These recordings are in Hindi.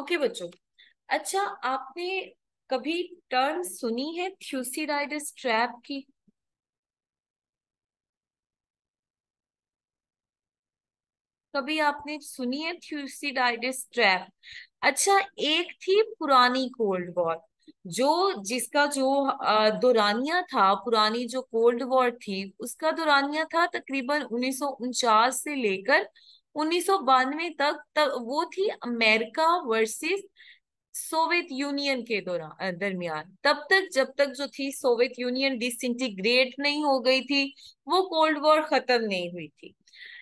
ओके बच्चों। अच्छा, आपने कभी टर्म सुनी है थ्यूसिडाइडस ट्रैप की? कभी आपने सुनी है थ्यूसिडाइडस ट्रैप? अच्छा, एक थी पुरानी कोल्ड वॉर, जो जिसका जो दौरानिया था, पुरानी जो कोल्ड वॉर थी उसका दौरानिया था तकरीबन 1949 से लेकर 1992 तक। तब वो थी अमेरिका वर्सेस सोवियत यूनियन के दरमियान। तब तक, जब तक जो थी सोवियत यूनियन डिसइंटीग्रेट नहीं हो गई थी, वो कोल्ड वॉर खत्म नहीं हुई थी।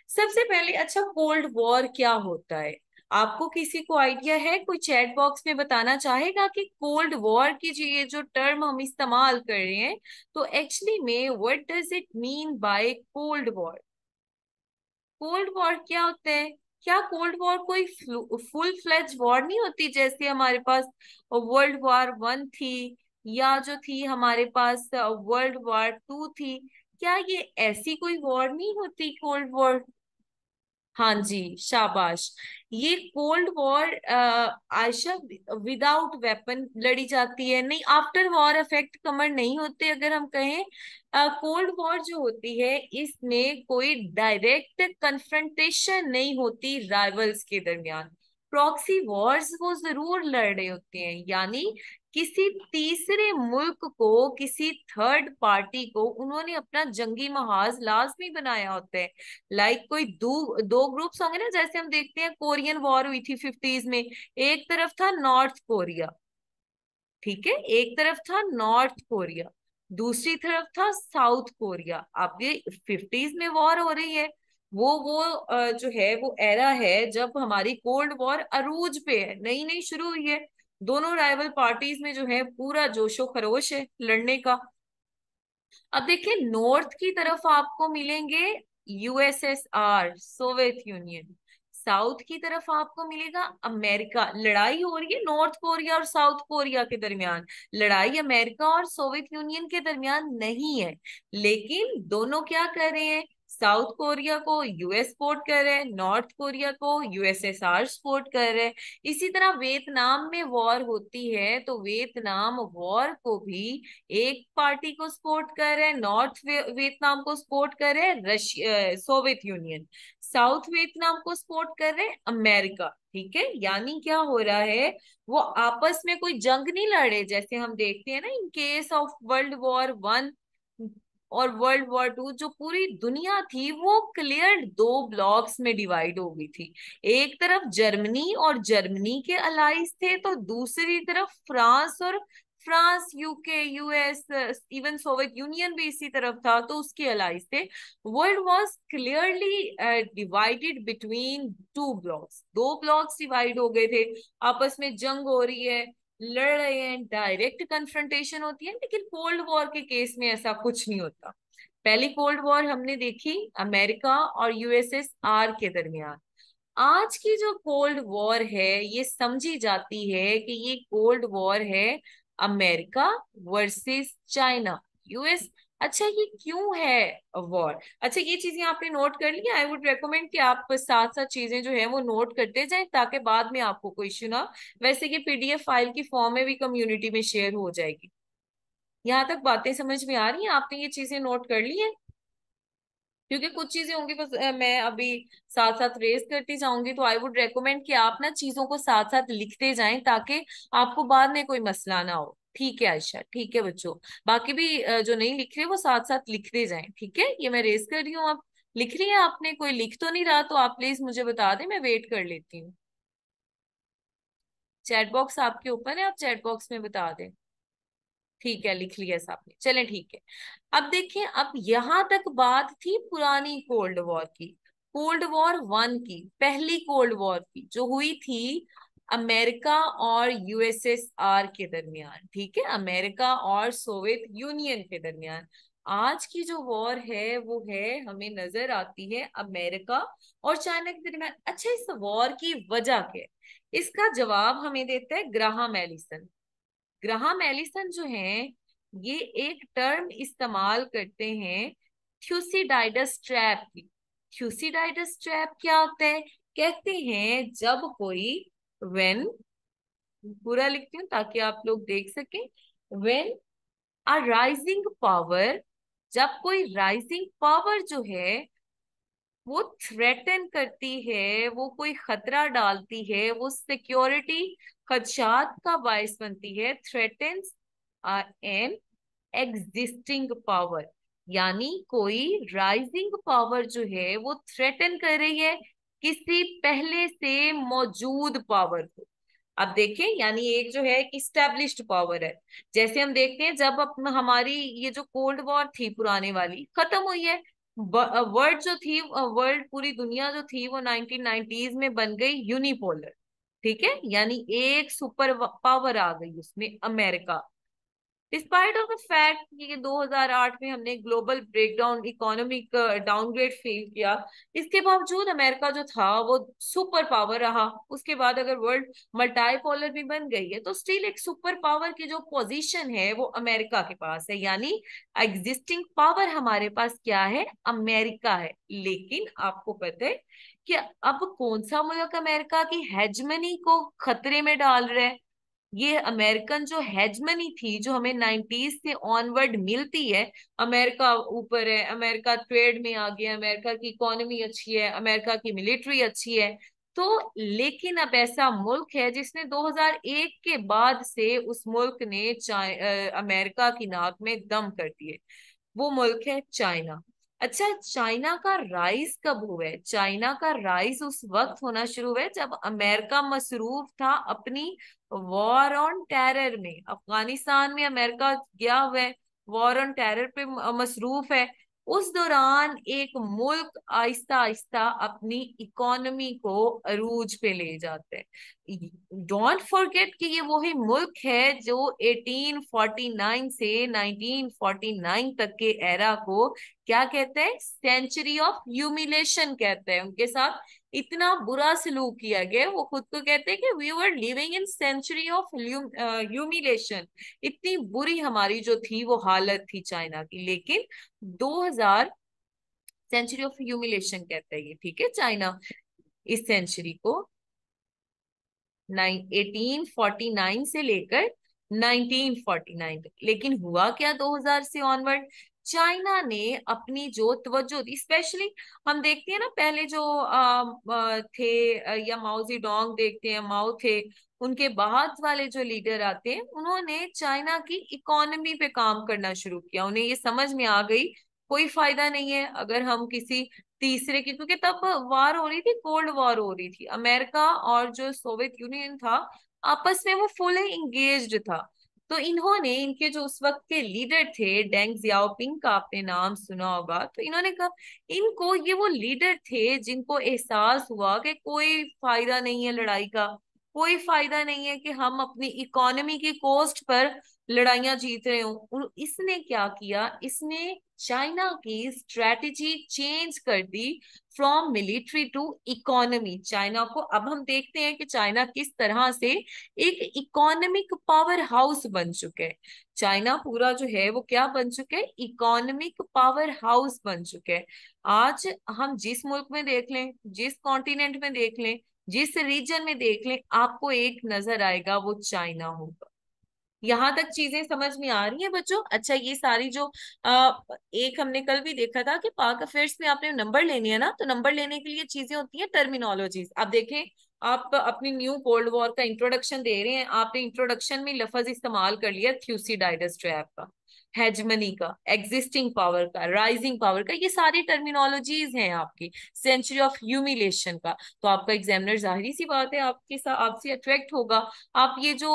सबसे पहले, अच्छा कोल्ड वॉर क्या होता है? आपको किसी को आइडिया है? कोई चैट बॉक्स में बताना चाहेगा कि कोल्ड वॉर की जो ये जो टर्म हम इस्तेमाल कर रहे हैं, तो एक्चुअली में what does it mean by cold war? Cold war क्या होता है? क्या कोल्ड वॉर कोई फुल फ्लेज वॉर नहीं होती, जैसे हमारे पास वर्ल्ड वॉर वन थी, या जो थी हमारे पास वर्ल्ड वॉर टू थी? क्या ये ऐसी कोई वॉर नहीं होती कोल्ड वॉर? हाँ जी, शाबाश। ये cold war Ayesha without weapon लड़ी जाती है, नहीं आफ्टर वॉर इफेक्ट कमर नहीं होते। अगर हम कहें कोल्ड वॉर जो होती है, इसमें कोई डायरेक्ट कन्फ्रंटेशन नहीं होती राइवल्स के दरमियान। प्रॉक्सी वॉर्स वो जरूर लड़ रहे होते हैं, यानी किसी तीसरे मुल्क को, किसी थर्ड पार्टी को उन्होंने अपना जंगी महाज लाजमी बनाया होता है। कोई दो दो ग्रुप्स होंगे ना, जैसे हम देखते हैं कोरियन वॉर हुई थी 50s में। एक तरफ था नॉर्थ कोरिया, ठीक है, एक तरफ था नॉर्थ कोरिया, दूसरी तरफ था साउथ कोरिया। अब ये 50s में वॉर हो रही है। वो जो है वो एरा है जब हमारी कोल्ड वॉर अरूज पे है, नई नई शुरू हुई है। दोनों राइवल पार्टीज में जो है पूरा जोशो खरोश है लड़ने का। अब देखिए, नॉर्थ की तरफ आपको मिलेंगे यूएसएसआर, सोवियत यूनियन। साउथ की तरफ आपको मिलेगा अमेरिका। लड़ाई हो रही है नॉर्थ कोरिया और साउथ कोरिया के दरमियान। लड़ाई अमेरिका और सोवियत यूनियन के दरमियान नहीं है, लेकिन दोनों क्या कर रहे हैं? साउथ कोरिया को यूएस सपोर्ट कर रहे हैं, नॉर्थ कोरिया को यूएसएसआर सपोर्ट कर रहे हैं। इसी तरह वियतनाम में वॉर होती है, तो वियतनाम वॉर को भी एक पार्टी को सपोर्ट कर रहे हैं, नॉर्थ वियतनाम को सपोर्ट कर रहे हैं Russia, Soviet union. South Vietnam को सपोर्ट कर रहे हैं अमेरिका। ठीक है, यानी क्या हो रहा है? वो आपस में कोई जंग नहीं लड़े, जैसे हम देखते हैं ना in case of world war one और वर्ल्ड वॉर टू। जो पूरी दुनिया थी वो क्लियर दो ब्लॉक्स में डिवाइड हो गई थी। एक तरफ जर्मनी और जर्मनी के अलाइज थे, तो दूसरी तरफ फ्रांस और France, UK, US, even Soviet union भी इसी तरफ था, तो उसके अलाइज थे। World was clearly divided between two blocks. दो ब्लॉक्स डिवाइड हो गए थे, आपस में जंग हो रही है, लड़ रहे हैं, डायरेक्ट कन्फ्रंटेशन होती है। लेकिन कोल्ड वॉर के केस में ऐसा कुछ नहीं होता। पहली कोल्ड वॉर हमने देखी अमेरिका और यूएसएसआर के दरमियान। आज की जो कोल्ड वॉर है, ये समझी जाती है कि ये कोल्ड वॉर है अमेरिका वर्सेस चाइना, यूएस। अच्छा, ये क्यों है वॉर? अच्छा, ये चीजें आपने नोट कर ली? आई वुड रेकमेंड कि आप साथ साथ चीजें जो है वो नोट करते जाएं, ताकि बाद में आपको कोई इश्यू ना। वैसे ये पीडीएफ फाइल की फॉर्म में भी कम्युनिटी में शेयर हो जाएगी। यहाँ तक बातें समझ में आ रही हैं? आपने ये चीजें नोट कर ली हैं? क्योंकि कुछ चीजें होंगी, बस मैं अभी साथ साथ रेस करती जाऊंगी, तो आई वुड रेकमेंड कि आप ना चीजों को साथ साथ लिखते जाएं, ताकि आपको बाद में कोई मसला ना हो। ठीक है आयशा, ठीक है बच्चों। बाकी भी जो नहीं लिख रहे वो साथ साथ लिखते जाएं, ठीक है? ये मैं रेस कर रही हूँ, आप लिख रही हैं? आपने कोई लिख तो नहीं रहा? तो आप प्लीज मुझे बता दें, मैं वेट कर लेती हूँ। चैट बॉक्स आपके ऊपर है, आप चैट बॉक्स में बता दें। ठीक है, लिख लिया साहब ने, चलें ठीक है। अब देखिए, अब यहां तक बात थी पुरानी कोल्ड वॉर की, कोल्ड वॉर वन की, पहली कोल्ड वॉर की जो हुई थी अमेरिका और यूएसएसआर के दरमियान। ठीक है, अमेरिका और सोवियत यूनियन के दरमियान। आज की जो वॉर है वो है, हमें नजर आती है अमेरिका और चाइना के दरमियान। अच्छा, इस वॉर की वजह क्या है? इसका जवाब हमें देता है ग्राहम एलिसन। ग्राहम एलिसन जो हैं, ये एक टर्म इस्तेमाल करते हैं थ्यूसिडाइडस ट्रैप की। थ्यूसिडाइडस ट्रैप क्या होता है? कहते हैं जब कोई, व्हेन पूरा लिखती हूँ ताकि आप लोग देख सकें। व्हेन अ राइजिंग पावर, जब कोई राइजिंग पावर जो है वो थ्रेटन करती है, वो कोई खतरा डालती है, वो सिक्योरिटी खदशात का बायस बनती है, थ्रेटन्स एन एग्जिस्टिंग पावर, यानी कोई राइजिंग पावर जो है वो थ्रेटन कर रही है किसी पहले से मौजूद पावर को। अब देखें, यानी एक जो है इस्टेब्लिश्ड पावर है। जैसे हम देखते हैं जब हमारी ये जो कोल्ड वॉर थी पुराने वाली खत्म हुई है, वर्ल्ड जो थी, वर्ल्ड पूरी दुनिया जो थी वो 1990s में बन गई यूनिपोलर। ठीक है, यानी एक सुपर पावर आ गई उसमें, America. Despite of the fact कि 2008 में हमने global breakdown, economic downgrade fail किया, इसके बावजूद अमेरिका जो था वो सुपर पावर रहा। उसके बाद अगर वर्ल्ड मल्टीपोलर भी बन गई है तो स्टिल एक सुपर पावर की जो पोजीशन है वो अमेरिका के पास है, यानी एग्जिस्टिंग पावर हमारे पास क्या है, अमेरिका है। लेकिन आपको पता है कि अब कौन सा मुल्क अमेरिका की हेजमनी को खतरे में डाल रहा है? ये अमेरिकन जो हेजमनी थी, जो हमें 90s से ऑनवर्ड मिलती है, अमेरिका ऊपर है, अमेरिका ट्रेड में आ गया, अमेरिका की इकोनॉमी अच्छी है, अमेरिका की मिलिट्री अच्छी है। तो लेकिन अब ऐसा मुल्क है जिसने 2001 के बाद से उस मुल्क ने अमेरिका की नाक में दम कर दिए, वो मुल्क है चाइना। अच्छा, चाइना का राइज कब हुआ है? चाइना का राइज उस वक्त होना शुरू हुआ है जब अमेरिका मसरूफ था अपनी वॉर ऑन टेरर में। अफगानिस्तान में अमेरिका गया हुआ है, वॉर ऑन टेरर पे मसरूफ है। उस दौरान एक मुल्क आहिस्ता आहिस्ता अपनी इकोनॉमी को अरूज पे ले जाता है। डोंट फॉरगेट कि ये वही मुल्क है जो 1849 से 1949 तक के एरा को क्या कहते हैं, सेंचुरी ऑफ ह्यूमिलेशन कहते हैं। उनके साथ इतना बुरा सलूक किया गया, वो खुद को कहते हैं कि we were living in century of humiliation. इतनी बुरी हमारी जो थी वो हालत थी चाइना की। लेकिन 2000 सेंचुरी ऑफ ह्यूमिलेशन कहते हैं ये, ठीक है, चाइना इस सेंचुरी को 1849 से लेकर 1949 तक। लेकिन हुआ क्या 2000 से ऑनवर्ड, चाइना ने अपनी जो तवज्जो दी, स्पेशली हम देखते हैं ना पहले जो थे, या माओ जेडोंग देखते हैं, माओ थे, उनके बाद वाले जो लीडर आते हैं उन्होंने चाइना की इकोनॉमी पे काम करना शुरू किया। उन्हें ये समझ में आ गई कोई फायदा नहीं है अगर हम किसी तीसरे की, क्योंकि तब वार हो रही थी, कोल्ड वॉर हो रही थी, अमेरिका और जो सोवियत यूनियन था आपस में वो फुली इंगेज्ड था। तो इन्होंने, इनके जो उस वक्त के लीडर थे, डेंग जियाओपिंग का आपने नाम सुना होगा, तो इन्होंने कहा, इनको, ये वो लीडर थे जिनको एहसास हुआ कि कोई फायदा नहीं है लड़ाई का, कोई फायदा नहीं है कि हम अपनी इकोनॉमी की कॉस्ट पर लड़ाइयां जीत रहे हो। इसने क्या किया, इसने चाइना की स्ट्रेटेजी चेंज कर दी, from military to economy. China को अब हम देखते हैं कि चाइना किस तरह से एक इकोनॉमिक पावर हाउस बन चुके हैं। चाइना पूरा जो है वो क्या बन चुके हैं, इकोनॉमिक पावर हाउस बन चुके हैं। आज हम जिस मुल्क में देख लें, जिस कॉन्टिनेंट में देख लें, जिस रीजन में देख लें, आपको एक नजर आएगा, वो चाइना होगा। यहाँ तक चीजें समझ में आ रही हैं बच्चों? अच्छा, ये सारी जो एक हमने कल भी देखा था कि पाक अफेयर्स में आपने नंबर लेने हैं ना, तो नंबर लेने के लिए चीजें होती हैं टर्मिनोलॉजीज। आप देखें, आप अपनी न्यू कोल्ड वॉर का इंट्रोडक्शन दे रहे हैं, आपने इंट्रोडक्शन में लफ्ज इस्तेमाल कर लिया थ्यूसिडाइडस ट्रैप का, हेजमनी का, एग्जिस्टिंग पावर का, राइजिंग पावर का, ये सारी टर्मिनोलॉजीज हैं आपकी, सेंचुरी ऑफ ह्यूमिलेशन का। तो आपका एग्जामिनर जाहिर सी बात है आपके साथ, आपसे अट्रैक्ट होगा। आप ये जो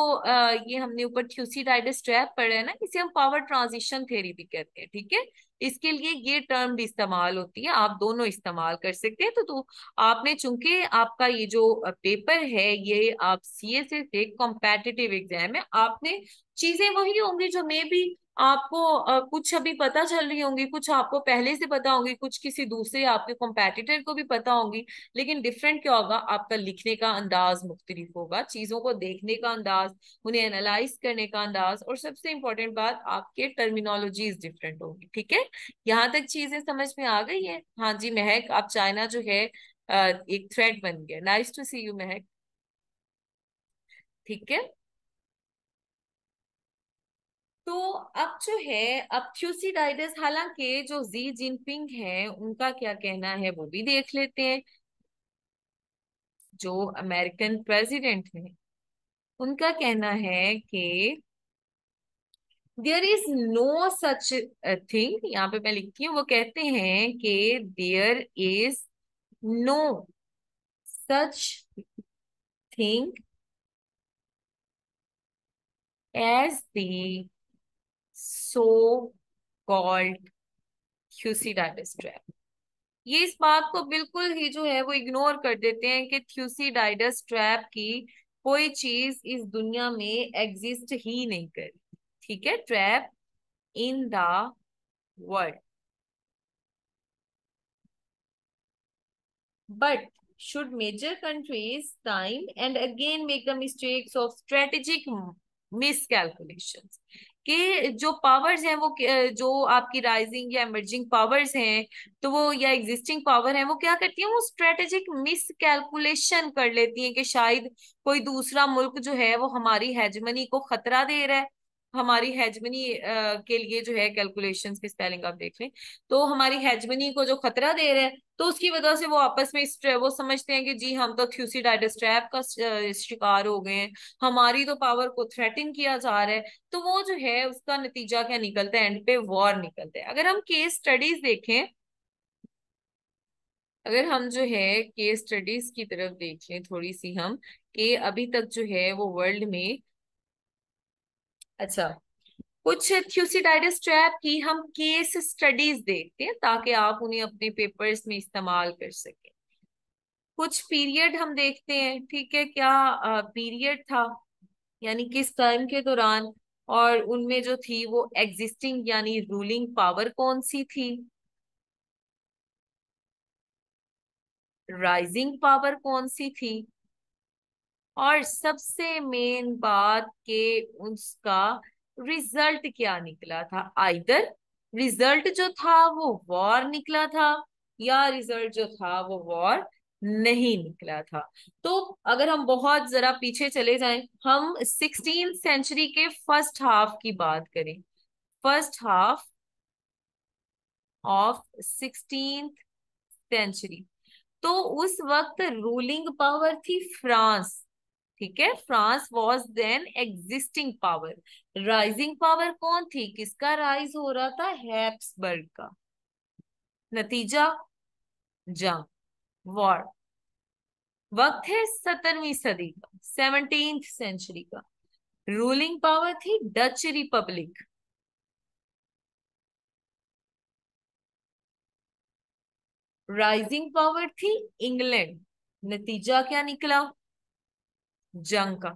ये हमने ऊपर थ्यूसिडाइडस ट्रैप पढ़ा है ना, इसे हम पावर ट्रांजिशन थ्योरी भी कहते हैं, ठीक है। इसके लिए ये टर्म भी इस्तेमाल होती है, आप दोनों इस्तेमाल कर सकते हैं। तो आपने, चूंकि आपका ये जो पेपर है ये आप सीएसए से कॉम्पिटिटिव एग्जाम है, आपने चीजें वही होंगी जो मे भी आपको कुछ अभी पता चल रही होंगी, कुछ आपको पहले से पता होंगी, कुछ किसी दूसरे आपके कॉम्पिटिटर को भी पता होंगी। लेकिन डिफरेंट क्या होगा, आपका लिखने का अंदाज मुख्तलिफ होगा, चीजों को देखने का अंदाज, उन्हें एनालाइज करने का अंदाज, और सबसे इंपॉर्टेंट बात, आपके टर्मिनोलॉजीज डिफरेंट होगी, ठीक है। यहाँ तक चीजें समझ में आ गई है? हाँ जी महक, आप चाइना जो है एक थ्रेट बन गया। नाइस टू सी यू महक, ठीक है। तो अब जो है, अब थ्यूसिडाइडस, हालांकि जो जी जिनपिंग है उनका क्या कहना है वो भी देख लेते हैं। जो अमेरिकन प्रेसिडेंट है उनका कहना है कि there is no such thing, यहाँ पे मैं लिखती हूँ, वो कहते हैं कि there is no such thing as the so called Thucydides trap. ये इस बात को बिल्कुल ही जो है वो इग्नोर कर देते हैं कि थ्यूसिडाइडस ट्रैप की कोई चीज इस दुनिया में एग्जिस्ट ही नहीं कर, ठीक है, trap in the world. But should major countries time and again make the mistakes of strategic miscalculations, कि जो पावर्स हैं वो जो आपकी राइजिंग या इमर्जिंग पावर्स हैं, तो वो या एग्जिस्टिंग पावर है, वो क्या करती हैं, वो स्ट्रेटेजिक मिस कैलकुलेशन कर लेती हैं कि शायद कोई दूसरा मुल्क जो है वो हमारी हेजमनी को खतरा दे रहा है। हमारी हेजमनी के लिए जो है, कैलकुलेशंस की स्पेलिंग आप देख लें, तो हमारी हेजमनी को जो खतरा दे रहा है, तो उसकी वजह से वो आपस में वो समझते हैं कि जी हम तो थ्यूसिडाइडस ट्रैप का शिकार हो गए हैं, हमारी तो पावर को थ्रेटन किया जा रहा है। तो वो जो है उसका नतीजा क्या निकलता है, एंड पे वॉर निकलता है। अगर हम केस स्टडीज देखें, अगर हम जो है केस स्टडीज की तरफ देखें थोड़ी सी हम, कि अभी तक जो है वो वर्ल्ड में, अच्छा, कुछ थ्यूसिडाइडस ट्रैप की हम केस स्टडीज देखते हैं ताकि आप उन्हें अपने पेपर्स में इस्तेमाल कर सकें। कुछ पीरियड हम देखते हैं, ठीक है, क्या पीरियड था, यानी किस टाइम के दौरान, और उनमें जो थी वो एग्जिस्टिंग यानी रूलिंग पावर कौन सी थी, राइजिंग पावर कौन सी थी, और सबसे मेन बात के उसका रिजल्ट क्या निकला था। आइदर रिजल्ट जो था वो वॉर निकला था, या रिजल्ट जो था वो वॉर नहीं निकला था। तो अगर हम बहुत जरा पीछे चले जाएं, हम 16th सेंचुरी के फर्स्ट हाफ की बात करें, first half of 16th century, तो उस वक्त रूलिंग पावर थी फ्रांस, ठीक है, France was then existing power. Rising power कौन थी, किसका राइज हो रहा था, हैप्सबर्ग का। नतीजा, जंग, वॉर। वक्त है 17वीं सदी का, 17th सेंचुरी का। रूलिंग पावर थी डच रिपब्लिक, राइजिंग पावर थी इंग्लैंड। नतीजा क्या निकला, जंग का।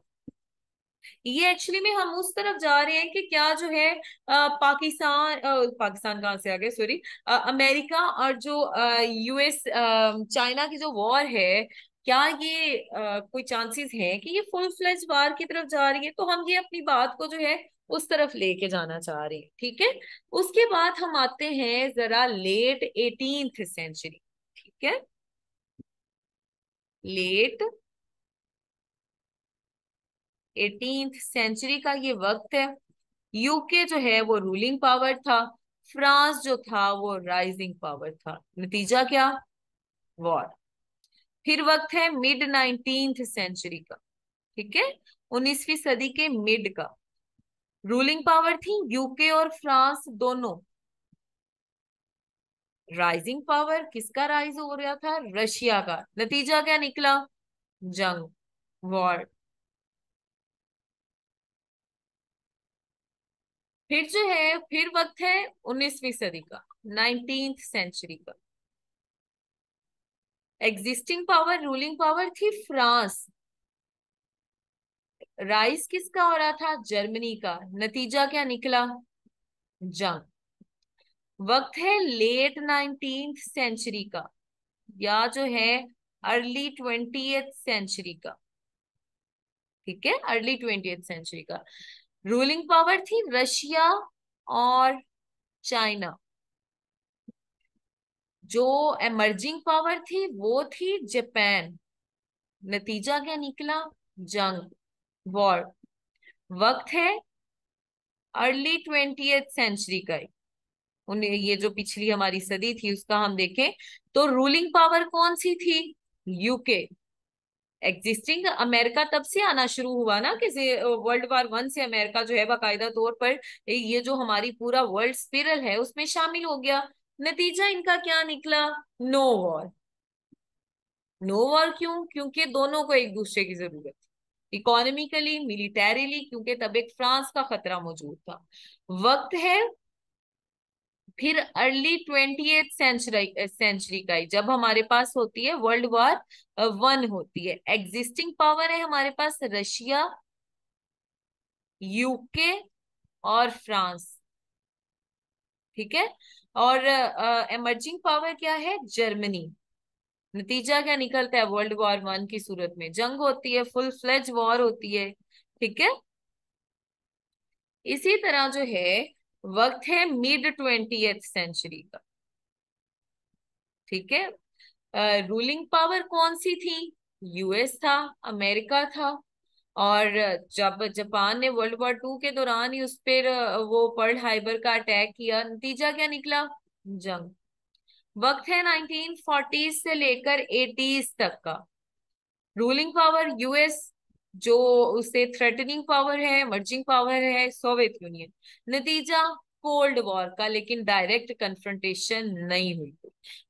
ये एक्चुअली में हम उस तरफ जा रहे हैं कि क्या जो है पाकिस्तान, पाकिस्तान कहाँ से आ गए, सॉरी, अमेरिका और जो यूएस चाइना की जो वॉर है, क्या ये कोई चांसेस हैं कि ये फुल फ्लेज वार की तरफ जा रही है। तो हम ये अपनी बात को जो है उस तरफ लेके जाना चाह रहे हैं, ठीक है। उसके बाद हम आते हैं जरा लेट 18th सेंचुरी, ठीक है, लेट 18th सेंचुरी का ये वक्त है। यूके जो है वो रूलिंग पावर था, फ्रांस जो था वो राइजिंग पावर था। नतीजा क्या, वॉर। फिर वक्त है मिड 19th सेंचुरी का, ठीक है, 19वीं सदी के मिड का। रूलिंग पावर थी यूके और फ्रांस दोनों। राइजिंग पावर किसका राइज हो रहा था, रशिया का। नतीजा क्या निकला, जंग, वॉर। फिर जो है, फिर वक्त है 19वीं सदी का, 19th सेंचुरी का। एग्जिस्टिंग पावर, रूलिंग पावर थी फ्रांस। राइज किसका हो रहा था, जर्मनी का। नतीजा क्या निकला, जंग। वक्त है लेट 19th सेंचुरी का, या जो है अर्ली 20th सेंचुरी का, ठीक है, अर्ली 20th सेंचुरी का। रूलिंग पावर थी रशिया और चाइना। जो एमर्जिंग पावर थी वो थी जापान। नतीजा क्या निकला, जंग, वॉर। वक्त है अर्ली 20th सेंचुरी का ही। उन्हें ये जो पिछली हमारी सदी थी उसका हम देखें तो रूलिंग पावर कौन सी थी? यूके। एग्जिस्टिंग अमेरिका तब से आना शुरू हुआ ना कि वर्ल्ड वार 1 से अमेरिका जो है बाकायदा तौर पर ये जो हमारी पूरा वर्ल्ड स्पिरल है उसमें शामिल हो गया। नतीजा इनका क्या निकला? No war. नो वॉर क्यों? क्योंकि दोनों को एक दूसरे की जरूरत थी, इकोनॉमिकली, मिलिटरीली, क्योंकि तब एक फ्रांस का खतरा मौजूद था। वक्त है फिर अर्ली 20th सेंचुरी का ही, जब हमारे पास होती है वर्ल्ड वार 1 होती है। एग्जिस्टिंग पावर है हमारे पास रशिया, यूके और फ्रांस। ठीक है। और एमर्जिंग पावर क्या है? जर्मनी। नतीजा क्या निकलता है? वर्ल्ड वार 1 की सूरत में जंग होती है, फुल फ्लेज वॉर होती है। ठीक है। इसी तरह जो है वक्त है मिड 20th सेंचुरी का। ठीक है। रूलिंग पावर कौन सी थी? यूएस था, अमेरिका था। और जब जापान ने वर्ल्ड वार 2 के दौरान ही उस पर वो पर्ल हार्बर का अटैक किया, नतीजा क्या निकला? जंग। वक्त है 1940 से लेकर 80s तक का। रूलिंग पावर यूएस, जो उससे थ्रेटनिंग पावर है, इमर्जिंग पावर है सोवियत यूनियन। नतीजा कोल्ड वॉर का, लेकिन डायरेक्ट कन्फ्रंटेशन नहीं हुई।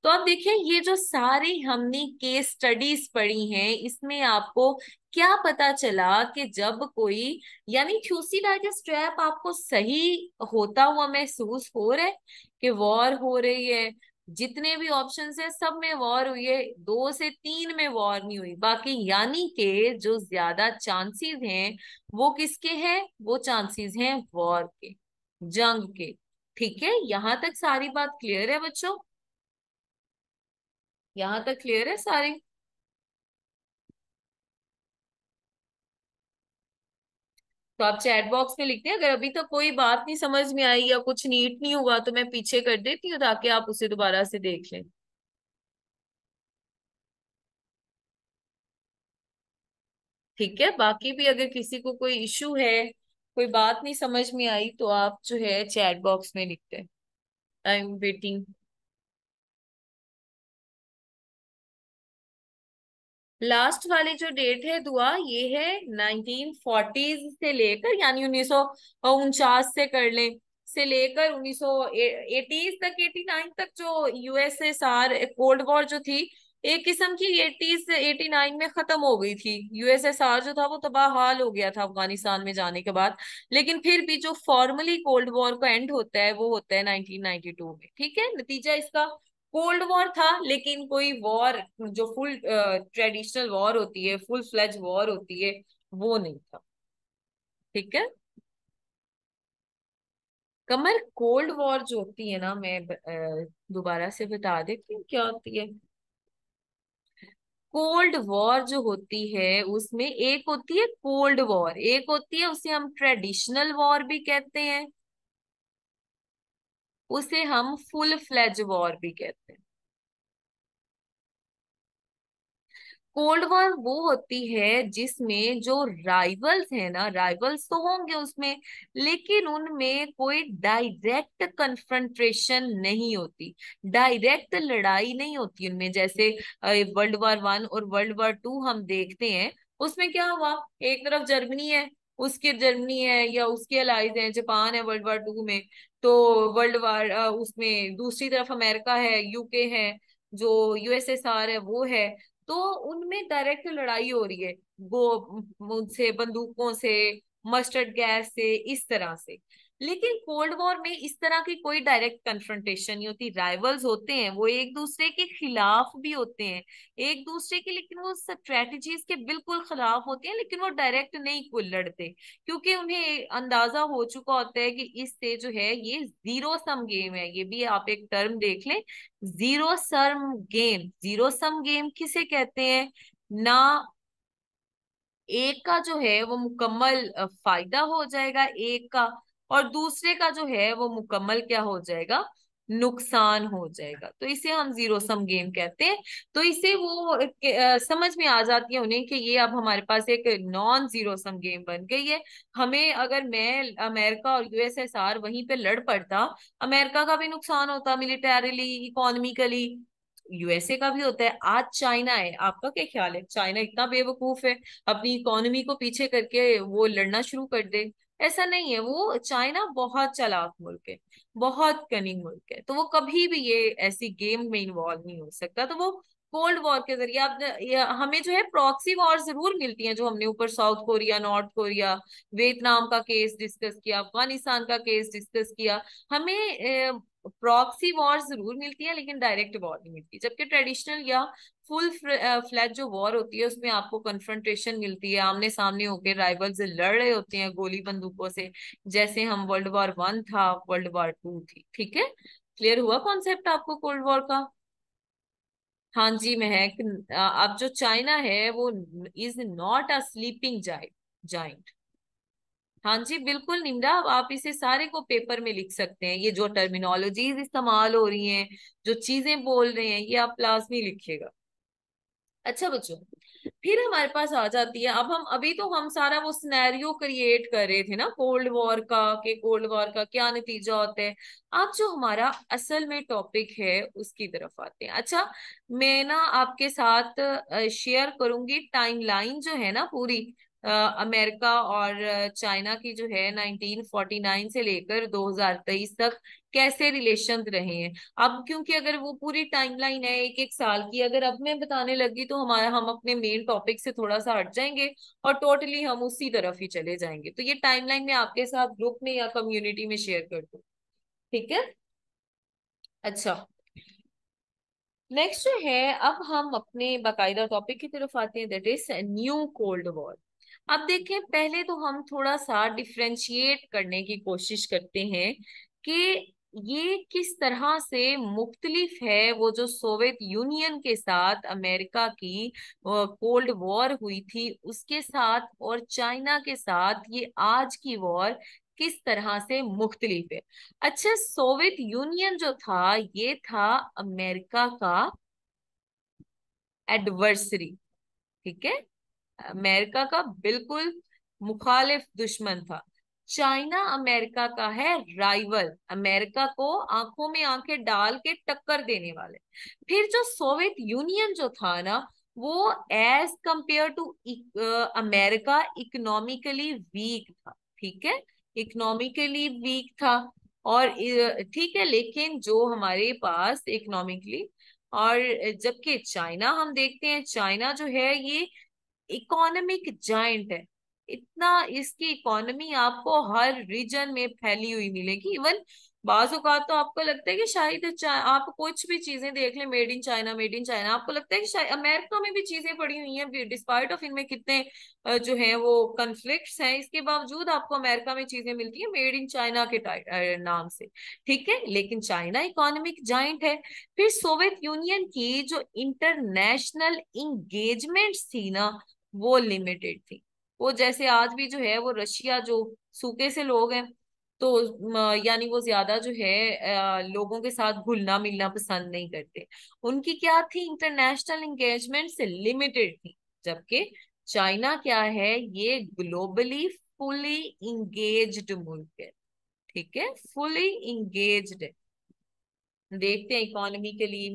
तो आप देखिए ये जो सारी हमने केस स्टडीज पढ़ी हैं इसमें आपको क्या पता चला कि जब कोई, यानी थ्यूसिडाइडिस ट्रैप आपको सही होता हुआ महसूस हो रहा है कि वॉर हो रही है, जितने भी ऑप्शंस है सब में वॉर हुई है, 2 से 3 में वॉर नहीं हुई, बाकी यानी कि जो ज्यादा चांसेस हैं वो किसके हैं? वो चांसेस हैं वॉर के, जंग के। ठीक है, यहां तक सारी बात क्लियर है बच्चों? यहां तक क्लियर है सारी? तो आप चैट बॉक्स में लिखते हैं, अगर अभी तक कोई बात नहीं समझ में आई या कुछ नीट नहीं हुआ तो मैं पीछे कर देती हूँ ताकि आप उसे दोबारा से देख लें। ठीक है, बाकी भी अगर किसी को कोई इशू है, कोई बात नहीं समझ में आई तो आप जो है चैट बॉक्स में लिखते हैं। I am waiting. लास्ट वाली जो डेट है दुआ, ये है 1940 से लेकर, यानी 1949 से कर लें, से लेकर 1980 तक, 89 तक, जो यूएसएसआर कोल्ड वॉर जो थी एक किस्म की 80 से 89 में खत्म हो गई थी। यूएसएसआर जो था वो तबाह हाल हो गया था अफगानिस्तान में जाने के बाद। लेकिन फिर भी जो फॉर्मली कोल्ड वॉर का एंड होता है वो होता है 1992 में। ठीक है, नतीजा इसका कोल्ड वॉर था, लेकिन कोई वॉर जो फुल ट्रेडिशनल वॉर होती है, फुल फ्लेज वॉर होती है, वो नहीं था। ठीक है। कमर, कोल्ड वॉर जो होती है ना, मैं दोबारा से बता देती हूँ क्या होती है। कोल्ड वॉर जो होती है उसमें एक होती है कोल्ड वॉर, एक होती है उसे हम ट्रेडिशनल वॉर भी कहते हैं, उसे हम फुल फ्लेज वॉर भी कहते हैं। कोल्ड वॉर वो होती है जिसमें जो राइवल्स है ना, राइवल्स तो होंगे उसमें, लेकिन उनमें कोई डायरेक्ट कन्फ्रंट्रेशन नहीं होती, डायरेक्ट लड़ाई नहीं होती उनमें। जैसे वर्ल्ड वार 1 और वर्ल्ड वार 2 हम देखते हैं, उसमें क्या हुआ? एक तरफ जर्मनी है, उसके जर्मनी है या उसके अलाइज है, जापान है वर्ल्ड वार 2 में, तो वर्ल्ड वार उसमें दूसरी तरफ अमेरिका है, यूके है, जो यूएसएसआर है वो है। तो उनमें डायरेक्ट लड़ाई हो रही है, वो उनसे बंदूकों से, मस्टर्ड गैस से, इस तरह से। लेकिन कोल्ड वॉर में इस तरह की कोई डायरेक्ट कन्फ्रंटेशन नहीं होती। राइवल्स होते हैं, वो एक दूसरे के खिलाफ भी होते हैं, एक दूसरे के, लेकिन वो स्ट्रेटजीज के बिल्कुल खिलाफ होते हैं, लेकिन वो डायरेक्ट नहीं कोई लड़ते, क्योंकि उन्हें अंदाजा हो चुका होता है कि इससे जो है ये जीरो सम गेम है। ये भी आप एक टर्म देख लें, zero sum game. Zero sum game किसे कहते हैं? ना एक का जो है वो मुकम्मल फायदा हो जाएगा एक का, और दूसरे का जो है वो मुकम्मल क्या हो जाएगा? नुकसान हो जाएगा, तो इसे हम जीरो सम गेम कहते हैं। तो इसे वो समझ में आ जाती है उन्हें कि ये अब हमारे पास एक नॉन जीरो सम गेम बन गई है। हमें अगर मैं अमेरिका और यूएसएसआर वहीं पे लड़ पड़ता, अमेरिका का भी नुकसान होता मिलिटरीली, इकोनॉमिकली, यूएसए का भी होता है। आज चाइना है, आपका क्या ख्याल है? चाइना इतना बेवकूफ है अपनी इकोनॉमी को पीछे करके वो लड़ना शुरू कर दे? ऐसा नहीं है, वो चाइना बहुत चालाक मुल्क है, बहुत कनिंग मुल्क है, तो वो कभी भी ये ऐसी गेम में इन्वॉल्व नहीं हो सकता। तो वो कोल्ड वॉर के जरिए आप हमें जो है प्रॉक्सी वॉर जरूर मिलती है, जो हमने ऊपर south Korea, north Korea, Vietnam का केस डिस्कस किया, अफगानिस्तान का केस डिस्कस किया। हमें प्रॉक्सी वॉर जरूर मिलती है लेकिन डायरेक्ट वॉर नहीं मिलती। जबकि ट्रेडिशनल या फुल फ्लैज जो वॉर होती है उसमें आपको कन्फ्रंटेशन मिलती है, आमने सामने होकर राइवल्स लड़ रहे होते हैं गोली बंदूकों से, जैसे हम वर्ल्ड वॉर 1 था, वर्ल्ड वॉर 2 थी। ठीक है, क्लियर हुआ कॉन्सेप्ट आपको कोल्ड वॉर का? हाँ जी महक, अब जो चाइना है वो is not a sleeping giant. हाँ जी बिल्कुल निम्रा, आप इसे सारे को पेपर में लिख सकते हैं। ये जो टर्मिनोलॉजीज इस्तेमाल हो रही हैं, जो चीजें बोल रहे हैं, ये आप लाजमी लिखिएगा। अच्छा बच्चों, फिर हमारे पास आ जाती है, अब हम अभी तो हम सारा वो सिनेरियो क्रिएट कर रहे थे ना कोल्ड वॉर का, कि कोल्ड वॉर का क्या नतीजा होता है। अब जो हमारा असल में टॉपिक है उसकी तरफ आते हैं। अच्छा, मैं ना आपके साथ शेयर करूंगी टाइमलाइन जो है ना पूरी, अमेरिका और चाइना की जो है 1949 से लेकर 2023 तक कैसे रिलेशन रहे हैं। अब क्योंकि अगर वो पूरी टाइमलाइन है एक एक साल की, अगर अब मैं बताने लगी तो हमारा हम अपने मेन टॉपिक से थोड़ा सा हट जाएंगे और टोटली हम उसी तरफ ही चले जाएंगे। तो ये टाइमलाइन मैं आपके साथ ग्रुप में या कम्युनिटी में शेयर कर दूँ, ठीक है? अच्छा, नेक्स्ट जो है, अब हम अपने बाकायदा टॉपिक की तरफ आते हैं, that is new cold war. अब देखें, पहले तो हम थोड़ा सा डिफरेंशिएट करने की कोशिश करते हैं कि ये किस तरह से मुख्तलिफ है वो जो सोवियत यूनियन के साथ अमेरिका की कोल्ड वॉर हुई थी उसके साथ, और चाइना के साथ ये आज की वॉर किस तरह से मुख्तलिफ है। अच्छा, सोवियत यूनियन जो था ये था अमेरिका का एडवर्सरी, ठीक है, अमेरिका का बिल्कुल मुखालिफ दुश्मन था। चाइना अमेरिका का है राइवल, अमेरिका को आंखों में आंखें डाल के टक्कर देने वाले। फिर जो सोवियत यूनियन जो था ना, वो as compare to America economically weak था, ठीक है, इकोनॉमिकली वीक था। और ठीक है, लेकिन जो हमारे पास इकोनॉमिकली, और जबकि चाइना हम देखते हैं, चाइना जो है ये इकोनॉमिक जाइंट है। इतना इसकी इकोनॉमी आपको हर रीजन में फैली हुई मिलेगी। इवन बाज औकात तो आपको लगता है कि शायद आप कुछ भी चीजें देख लें, made in China, made in China, आपको लगता है कि शायद अमेरिका में भी चीजें पड़ी हुई हैं, डिस्पाइट ऑफ इनमें कितने जो है वो कन्फ्लिक्ट्स हैं, इसके बावजूद आपको अमेरिका में चीजें मिलती है मेड इन चाइना के नाम से। ठीक है, लेकिन चाइना इकोनॉमिक जाइंट है। फिर सोवियत यूनियन की जो इंटरनेशनल इंगेजमेंट्स थी ना, वो लिमिटेड थी। वो जैसे आज भी जो है वो रशिया जो सूखे से लोग हैं, तो यानी वो ज्यादा जो है लोगों के साथ घुलना मिलना पसंद नहीं करते। उनकी क्या थी, इंटरनेशनल एंगेजमेंट से लिमिटेड थी। जबकि चाइना क्या है, ये ग्लोबली फुली इंगेज्ड मुल्क है, ठीक है, फुली इंगेज्ड है। देखते हैं इकोनॉमी के लिए,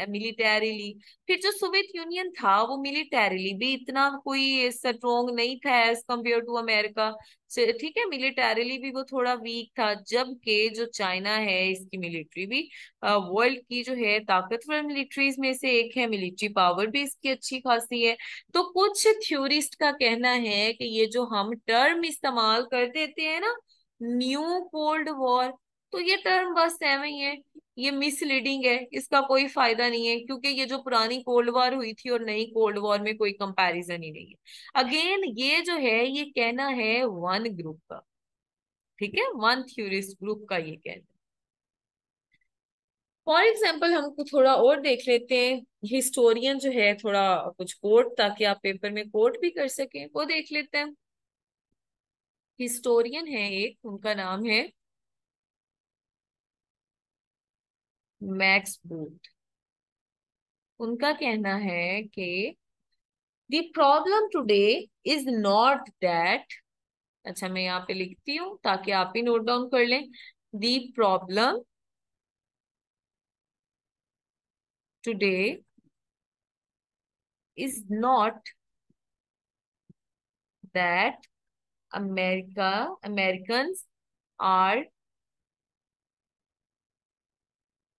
मिलिटरीली। फिर जो सोवियत यूनियन था वो मिलिटरीली भी इतना कोई स्ट्रोंग नहीं था एज कम्पेयर टू अमेरिका से, ठीक है, मिलिटरीली भी वो थोड़ा वीक था। जबकि जो चाइना है इसकी मिलिट्री भी वर्ल्ड की जो है ताकतवर मिलिट्रीज में से एक है, मिलिट्री पावर भी इसकी अच्छी खासी है। तो कुछ थ्योरिस्ट का कहना है कि ये जो हम टर्म इस्तेमाल कर देते हैं ना, न्यू कोल्ड वॉर, तो ये टर्म बस ऐਵੇਂ ही है, ये मिसलीडिंग है, इसका कोई फायदा नहीं है, क्योंकि ये जो पुरानी कोल्ड वॉर हुई थी और नई कोल्ड वॉर में कोई कंपैरिजन ही नहीं है। अगेन ये जो है ये कहना है वन ग्रुप का, ठीक है, वन थ्योरिस्ट ग्रुप का ये कहना। फॉर एग्जाम्पल हम कुछ थोड़ा और देख लेते हैं, हिस्टोरियन जो है थोड़ा कुछ कोट, ताकि आप पेपर में कोट भी कर सकें, वो देख लेते हैं। हिस्टोरियन है एक, उनका नाम है मैक्स बूट, उनका कहना है कि the problem today is not that, अच्छा मैं यहाँ पे लिखती हूँ ताकि आप भी नोट डाउन कर लें। The problem today is not that Americans are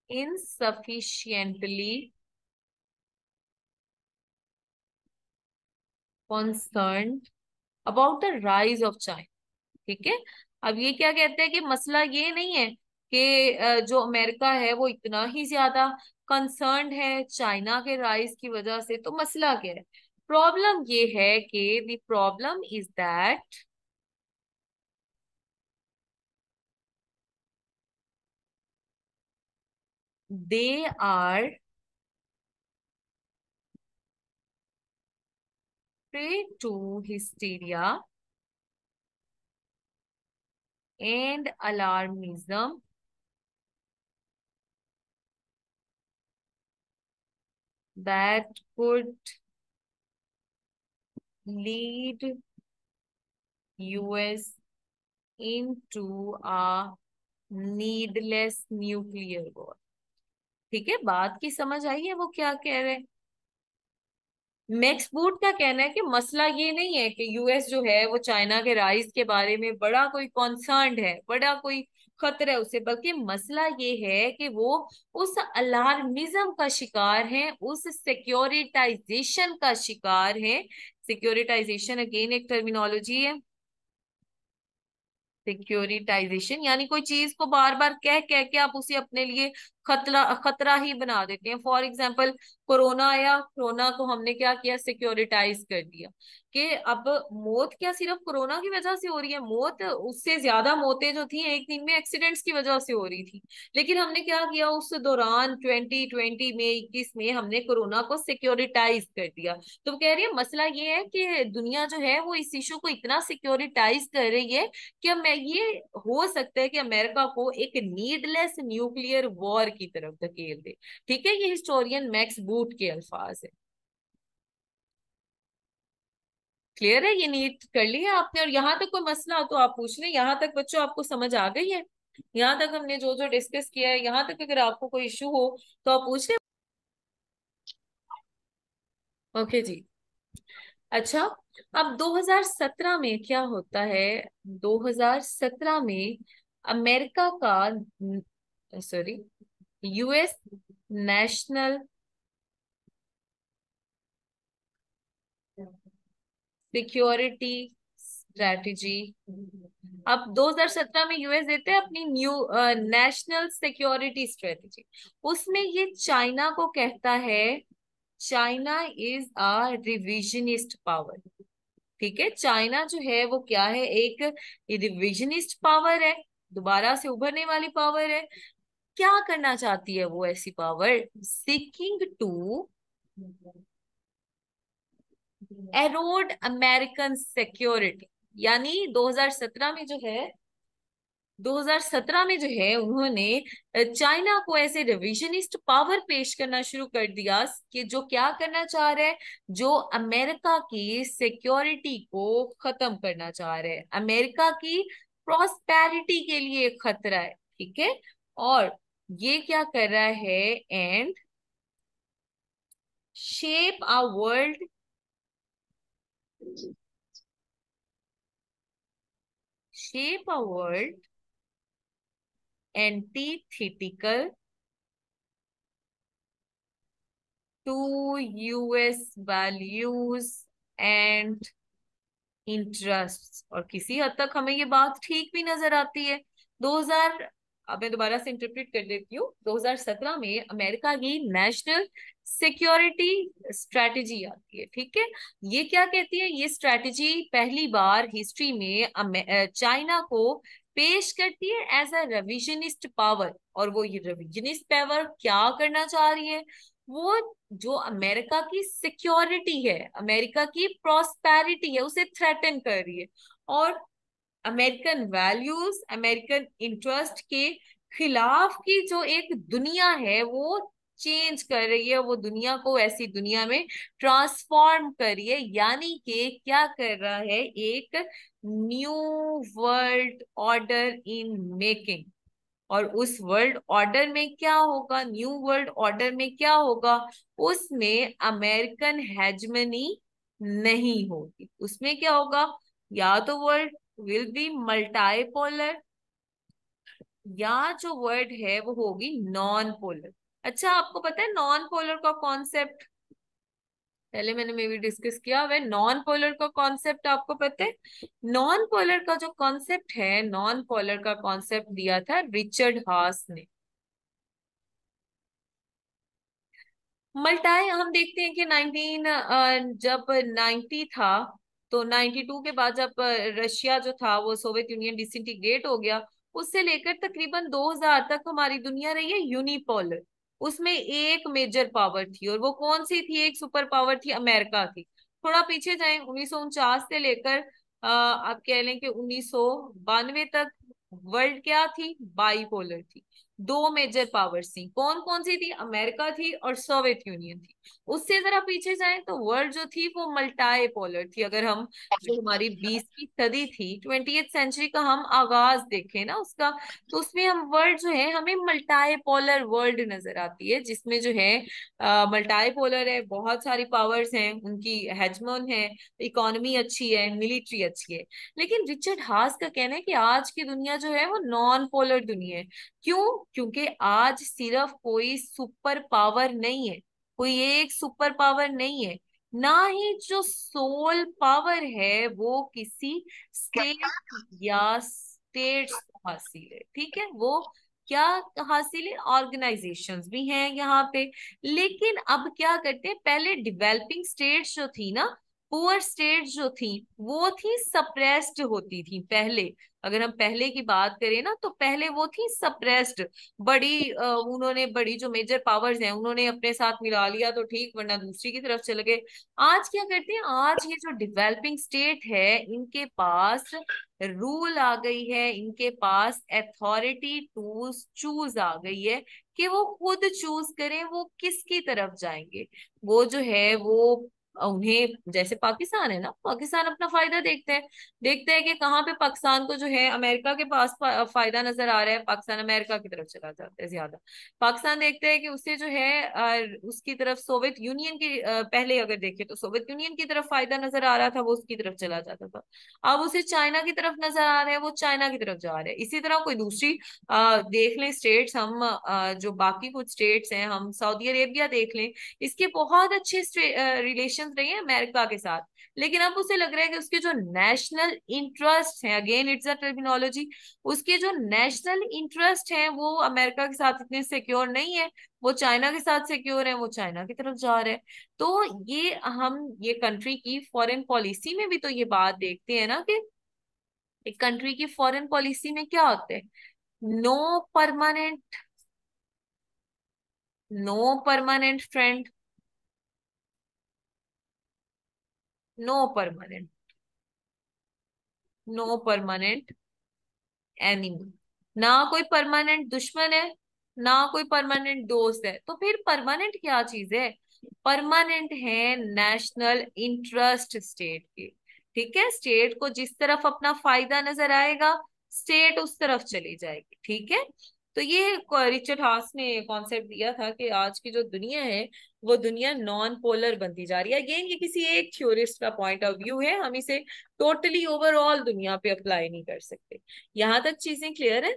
insufficiently concerned about the rise of China। ठीक है, अब ये क्या कहते हैं कि मसला ये नहीं है कि जो अमेरिका है वो इतना ही ज्यादा कंसर्न्ड है चाइना के राइज की वजह से, तो मसला क्या है? प्रॉब्लम ये है कि the problem is that they are prey to hysteria and alarmism that could lead US into a needless nuclear war। ठीक है, बात की समझ आई है वो क्या कह रहे हैं? मैक्स बूट का कहना है कि मसला ये नहीं है कि यूएस जो है वो चाइना के राइज के बारे में बड़ा कोई कॉन्सर्न है, बड़ा कोई खतरा है उसे, बल्कि मसला ये है कि वो उस अलार्मिज्म का शिकार है, उस सिक्योरिटाइजेशन का शिकार है। सिक्योरिटाइजेशन अगेन एक टर्मिनोलॉजी है। सिक्योरिटाइजेशन यानी कोई चीज को बार बार कह कह के आप उसे अपने लिए खतरा खतरा ही बना देते हैं। फॉर एग्जाम्पल कोरोना आया, कोरोना को हमने क्या किया? सिक्योरिटाइज कर दिया कि अब मौत क्या सिर्फ कोरोना की वजह से हो रही है, मौत उससे ज्यादा मौतें जो थी एक दिन में एक्सीडेंट्स की वजह से हो रही थी। लेकिन हमने क्या किया उस दौरान 2020 में 21 में हमने कोरोना को सिक्योरिटाइज कर दिया। तो वो कह रही है मसला ये है कि दुनिया जो है वो इस इशू को इतना सिक्योरिटाइज कर रही है कि अब मैं ये हो सकता है कि अमेरिका को एक नीडलेस न्यूक्लियर वॉर की तरफ धकेल दे। ठीक है, ये हिस्टोरियन मैक्स बूट के अल्फाज है। क्लियर है? ये नीट कर लिया आपने? और यहाँ तक कोई मसला हो तो आप पूछ लें। यहाँ तक बच्चों आपको समझ आ गई है? यहाँ तक हमने जो जो डिस्कस किया है, यहाँ तक अगर आपको कोई इशू हो तो आप पूछ लें। ओके जी। अच्छा, अब 2017 में क्या होता है? 2017 में अमेरिका का, sorry, US national security strategy. अब 2017 में यूएस देते हैं अपनी न्यू नेशनल सिक्योरिटी स्ट्रेटजी। उसमें ये चाइना को कहता है China is a revisionist power. ठीक है, चाइना जो है वो क्या है? एक रिविजनिस्ट पावर है, दोबारा से उभरने वाली पावर है। क्या करना चाहती है वो ऐसी power? Seeking to erode American security. यानी 2017 में जो है, 2017 में जो है उन्होंने चाइना को ऐसे रिविजनिस्ट पावर पेश करना शुरू कर दिया कि जो क्या करना चाह रहे हैं, जो अमेरिका की सिक्योरिटी को खत्म करना चाह रहे हैं, अमेरिका की प्रॉस्पेरिटी के लिए खतरा है। ठीक है, और ये क्या कर रहा है? एंड शेप आ वर्ल्ड, शेप a world antithetical to US values and interests। और किसी हद तक हमें ये बात ठीक भी नजर आती है। 2000, अब मैं दोबारा से इंटरप्रेट कर देती हूँ। 2017 में अमेरिका की नेशनल सिक्योरिटी स्ट्रेटजी आती है। ठीक है, ये क्या कहती है? ये स्ट्रेटजी पहली बार हिस्ट्री में चाइना को पेश करती है एज अ रिविजनिस्ट पावर। और वो ये रिविजनिस्ट पावर क्या करना चाह रही है? वो जो अमेरिका की सिक्योरिटी है, अमेरिका की प्रॉस्पेरिटी है, उसे थ्रेटन कर रही है। और अमेरिकन वैल्यूज, अमेरिकन इंटरेस्ट के खिलाफ की जो एक दुनिया है वो चेंज कर रही है, वो दुनिया को ऐसी दुनिया में ट्रांसफॉर्म कर रही है, यानी कि क्या कर रहा है, एक new world order in making. और उस वर्ल्ड ऑर्डर में क्या होगा, न्यू वर्ल्ड ऑर्डर में क्या होगा, उसमें अमेरिकन हेजमनी नहीं होगी। उसमें क्या होगा, या तो वर्ल्ड विल बी मल्टाइपोलर, या जो वर्ड है वो होगी नॉन पोलर। अच्छा, आपको पता है नॉन पोलर का कॉन्सेप्ट, पहले मैंने मे भी डिस्कस किया, वह नॉन पोलर का कॉन्सेप्ट आपको पता है? नॉन पोलर का जो कॉन्सेप्ट है, नॉन पोलर का कॉन्सेप्ट दिया था रिचर्ड हास ने। मल्टाई हम देखते हैं कि जब 90 था, तो 92 के बाद जब रशिया जो था वो सोवियत यूनियन डिसइंटीग्रेट हो गया, उससे लेकर तकरीबन 2000 तक हमारी दुनिया रही है यूनिपोलर। उसमें एक मेजर पावर थी, और वो कौन सी थी, एक सुपर पावर थी, अमेरिका थी। थोड़ा पीछे जाएं, 1949 से लेकर आप कह लें कि 1992 तक वर्ल्ड क्या थी, बाईपोलर थी। दो मेजर पावर्स थी, कौन कौन सी थी, अमेरिका थी और सोवियत यूनियन थी। उससे जरा पीछे जाएं तो वर्ल्ड जो थी वो मल्टाई पोलर थी। अगर हम जो हमारी 20वीं सदी थी, 20th सेंचुरी का हम आगाज देखें ना उसका, तो उसमें हम वर्ल्ड जो है हमें मल्टाई पोलर वर्ल्ड नजर आती है, जिसमें जो है मल्टाई पोलर है, बहुत सारी पावर्स हैं, उनकी हेजमोन है, इकोनॉमी अच्छी है, मिलिट्री अच्छी है। लेकिन रिचर्ड हास का कहना है कि आज की दुनिया जो है वो नॉन पोलर दुनिया है। क्यों? क्योंकि आज सिर्फ कोई सुपर पावर नहीं है, कोई एक सुपर पावर नहीं है, ना ही जो सोल पावर है वो किसी स्टेट या स्टेट्स को हासिल है। ठीक है, वो क्या हासिल है, ऑर्गेनाइजेशंस भी हैं यहाँ पे। लेकिन अब क्या करते हैं, पहले डेवलपिंग स्टेट्स जो थी ना, पुअर स्टेट्स जो थी, वो थी सप्रेस्ड होती थी पहले। अगर हम पहले की बात करें ना, तो पहले वो थी सप्रेस्ड। उन्होंने बड़ी जो मेजर पावर्स हैं उन्होंने अपने साथ मिला लिया तो ठीक, वरना दूसरी की तरफ चले गए। आज क्या करते हैं, आज ये जो डेवलपिंग स्टेट है इनके पास रूल आ गई है, इनके पास अथॉरिटी टू चूज आ गई है, कि वो खुद चूज करें वो किसकी तरफ जाएंगे। वो जो है वो उन्हें, जैसे पाकिस्तान है ना, पाकिस्तान अपना फायदा देखते हैं कि कहाँ पे पाकिस्तान को जो है अमेरिका के पास फायदा नजर आ रहा है, पाकिस्तान अमेरिका की तरफ चला जाता है ज्यादा। पाकिस्तान देखते हैं कि उससे जो है उसकी तरफ सोवियत यूनियन की पहले अगर देखें तो सोवियत यूनियन की तरफ फायदा नजर आ रहा था, वो उसकी तरफ चला जाता था। अब उसे चाइना की तरफ नजर आ रहा है, वो चाइना की तरफ जा रहा है। इसी तरह कोई दूसरी देख लें स्टेट्स, हम जो बाकी कुछ स्टेट्स हैं, हम सऊदी अरेबिया देख लें, इसके बहुत अच्छे रिलेशन रहे हैं अमेरिका के साथ। लेकिन अब उसे लग रहा है कि उसके जो नेशनल इंटरेस्ट हैं, अगेन इट्स अ टर्मिनोलॉजी, उसके जो नेशनल इंटरेस्ट हैं वो अमेरिका के साथ इतने सिक्योर नहीं है, वो चाइना के साथ सिक्योर है, वो चाइना की तरफ जा रहे हैं। तो ये हम ये कंट्री की फॉरेन पॉलिसी में भी तो ये बात देखते हैं ना, कि एक कंट्री की फॉरेन पॉलिसी में क्या होता है, no permanent, no permanent friend, no permanent, no permanent enemy. ना कोई परमानेंट दुश्मन है, ना कोई परमानेंट दोस्त है, तो फिर परमानेंट क्या चीज है, परमानेंट है नेशनल इंटरेस्ट स्टेट के। ठीक है, स्टेट को जिस तरफ अपना फायदा नजर आएगा, स्टेट उस तरफ चली जाएगी। ठीक है, तो ये रिचर्ड हास ने कॉन्सेप्ट दिया था कि आज की जो दुनिया है वो दुनिया नॉन पोलर बनती जा रही है। अगेन ये किसी एक थ्योरिस्ट का पॉइंट ऑफ व्यू है, हम इसे टोटली ओवरऑल दुनिया पे अप्लाई नहीं कर सकते। यहां तक चीजें क्लियर है?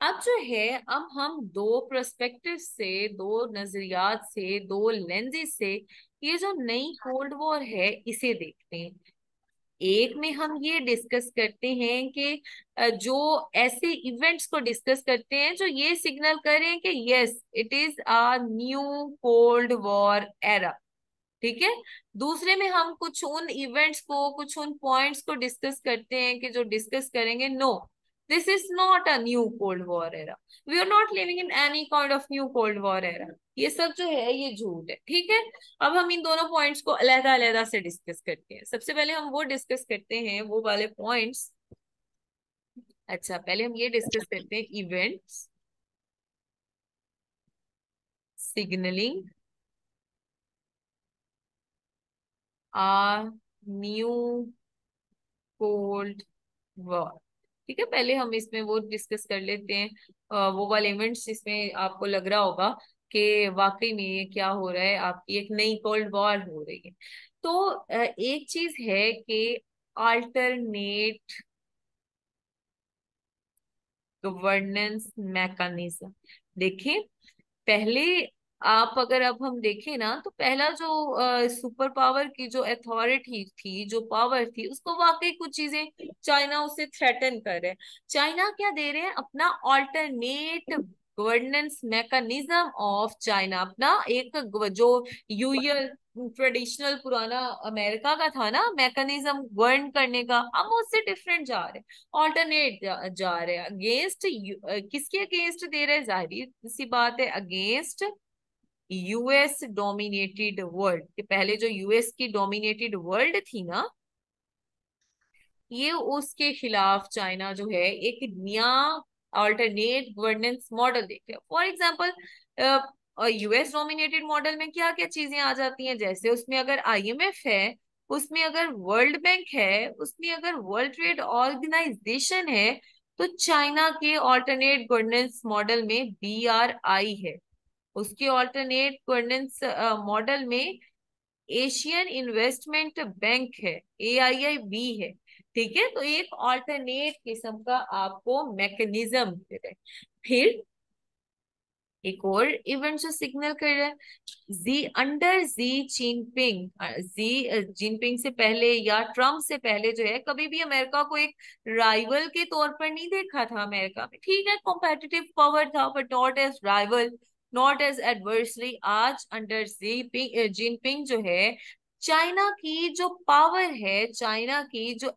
अब जो है, अब हम दो पर्सपेक्टिव से, दो नजरियात से, दो लेंजेस से ये जो नई कोल्ड वॉर है इसे देखते हैं। एक में हम ये डिस्कस करते हैं कि जो ऐसे इवेंट्स को डिस्कस करते हैं जो ये सिग्नल करें कि yes it is a new cold war era. ठीक है, दूसरे में हम कुछ उन इवेंट्स को, कुछ उन पॉइंट्स को डिस्कस करते हैं कि जो डिस्कस करेंगे, no this is not a new cold war era, we are not living in any kind of new cold war era, ये सब जो है ये झूठ है। ठीक है, अब हम इन दोनों पॉइंट्स को अलग अलग से डिस्कस करते हैं। सबसे पहले हम वो डिस्कस करते हैं, वो वाले पॉइंट्स अच्छा, पहले हम ये डिस्कस करते हैं, इवेंट्स सिग्नलिंग आ न्यू कोल्ड वॉर। ठीक है, पहले हम इसमें वो डिस्कस कर लेते हैं, वो वाले इवेंट्स जिसमें आपको लग रहा होगा कि वाकई में ये क्या हो रहा है, आपकी एक नई कोल्ड वॉर हो रही है। तो एक चीज है कि अल्टरनेट गवर्नेंस मैकेनिज्म। देखिए, पहले आप अगर अब हम देखें ना, तो पहला जो सुपर पावर की जो अथॉरिटी थी, जो पावर थी, उसको वाकई कुछ चीजें चाइना उसे थ्रेटन कर रहे हैं। चाइना क्या दे रहे हैं? अपना alternate governance mechanism of China, अपना एक जो यूएस ट्रेडिशनल पुराना अमेरिका का था ना मैकेनिज्म गवर्न करने का, अब वो उससे डिफरेंट जा रहे हैं, ऑल्टरनेट जा रहे हैं। अगेंस्ट किसके अगेंस्ट दे रहे हैं? जाहिर सी बात है, अगेंस्ट यूएस डोमिनेटेड वर्ल्ड। कि पहले जो यूएस की डोमिनेटेड वर्ल्ड थी ना, ये उसके खिलाफ चाइना जो है एक नया अल्टरनेट गवर्नेंस मॉडल देखते हैं। For example, US dominated model में क्या क्या चीजें आ जाती हैं? जैसे उसमें अगर आईएमएफ है, उसमें अगर वर्ल्ड बैंक है, उसमें अगर वर्ल्ड ट्रेड ऑर्गेनाइजेशन है, तो चाइना के अल्टरनेट गवर्नेंस मॉडल में बीआरआई है। उसके ऑल्टरनेट गवर्नेंस मॉडल में एशियन इन्वेस्टमेंट बैंक है, एआईआईबी है। ठीक है, तो एक ऑल्टरनेट किस्म का आपको मैकेनिज्म दे रहे हैं। फिर एक और इवेंट जो सिग्नल कर रहा है, Xi under Xi Jinping, Xi Jinping से पहले या ट्रम्प से पहले जो है, कभी भी अमेरिका को एक राइवल के तौर पर नहीं देखा था। अमेरिका में ठीक है कॉम्पिटिटिव पावर था, but not as rival, not as adversary. आज अंडर जी जिनपिंग जो है, चाइना की जो पावर है, चाइना की जो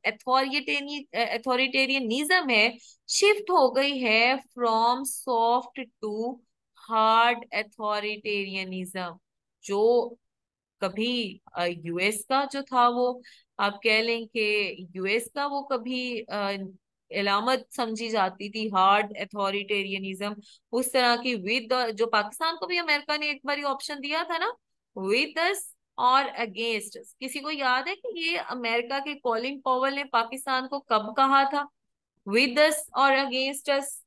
अथॉरिटेरियनिज्म है, शिफ्ट हो गई है from soft to hard authoritarianism. जो कभी यूएस का जो था वो, आप कह लें कि यूएस का वो कभी इलामत समझी जाती थी हार्ड अथॉरिटेरियनिज्म, उस तरह की, विद जो पाकिस्तान को भी अमेरिका ने एक बार ऑप्शन दिया था ना, विद अस और अगेंस्ट अस। किसी को याद है कि ये अमेरिका के कॉलिन पॉवल ने पाकिस्तान को कब कहा था? विद अस और अगेंस्ट अस,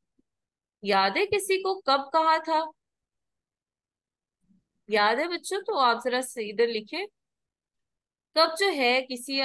याद है किसी को कब कहा था? याद है बच्चों? तो आप जरा से इधर लिखें, कब जो है किसी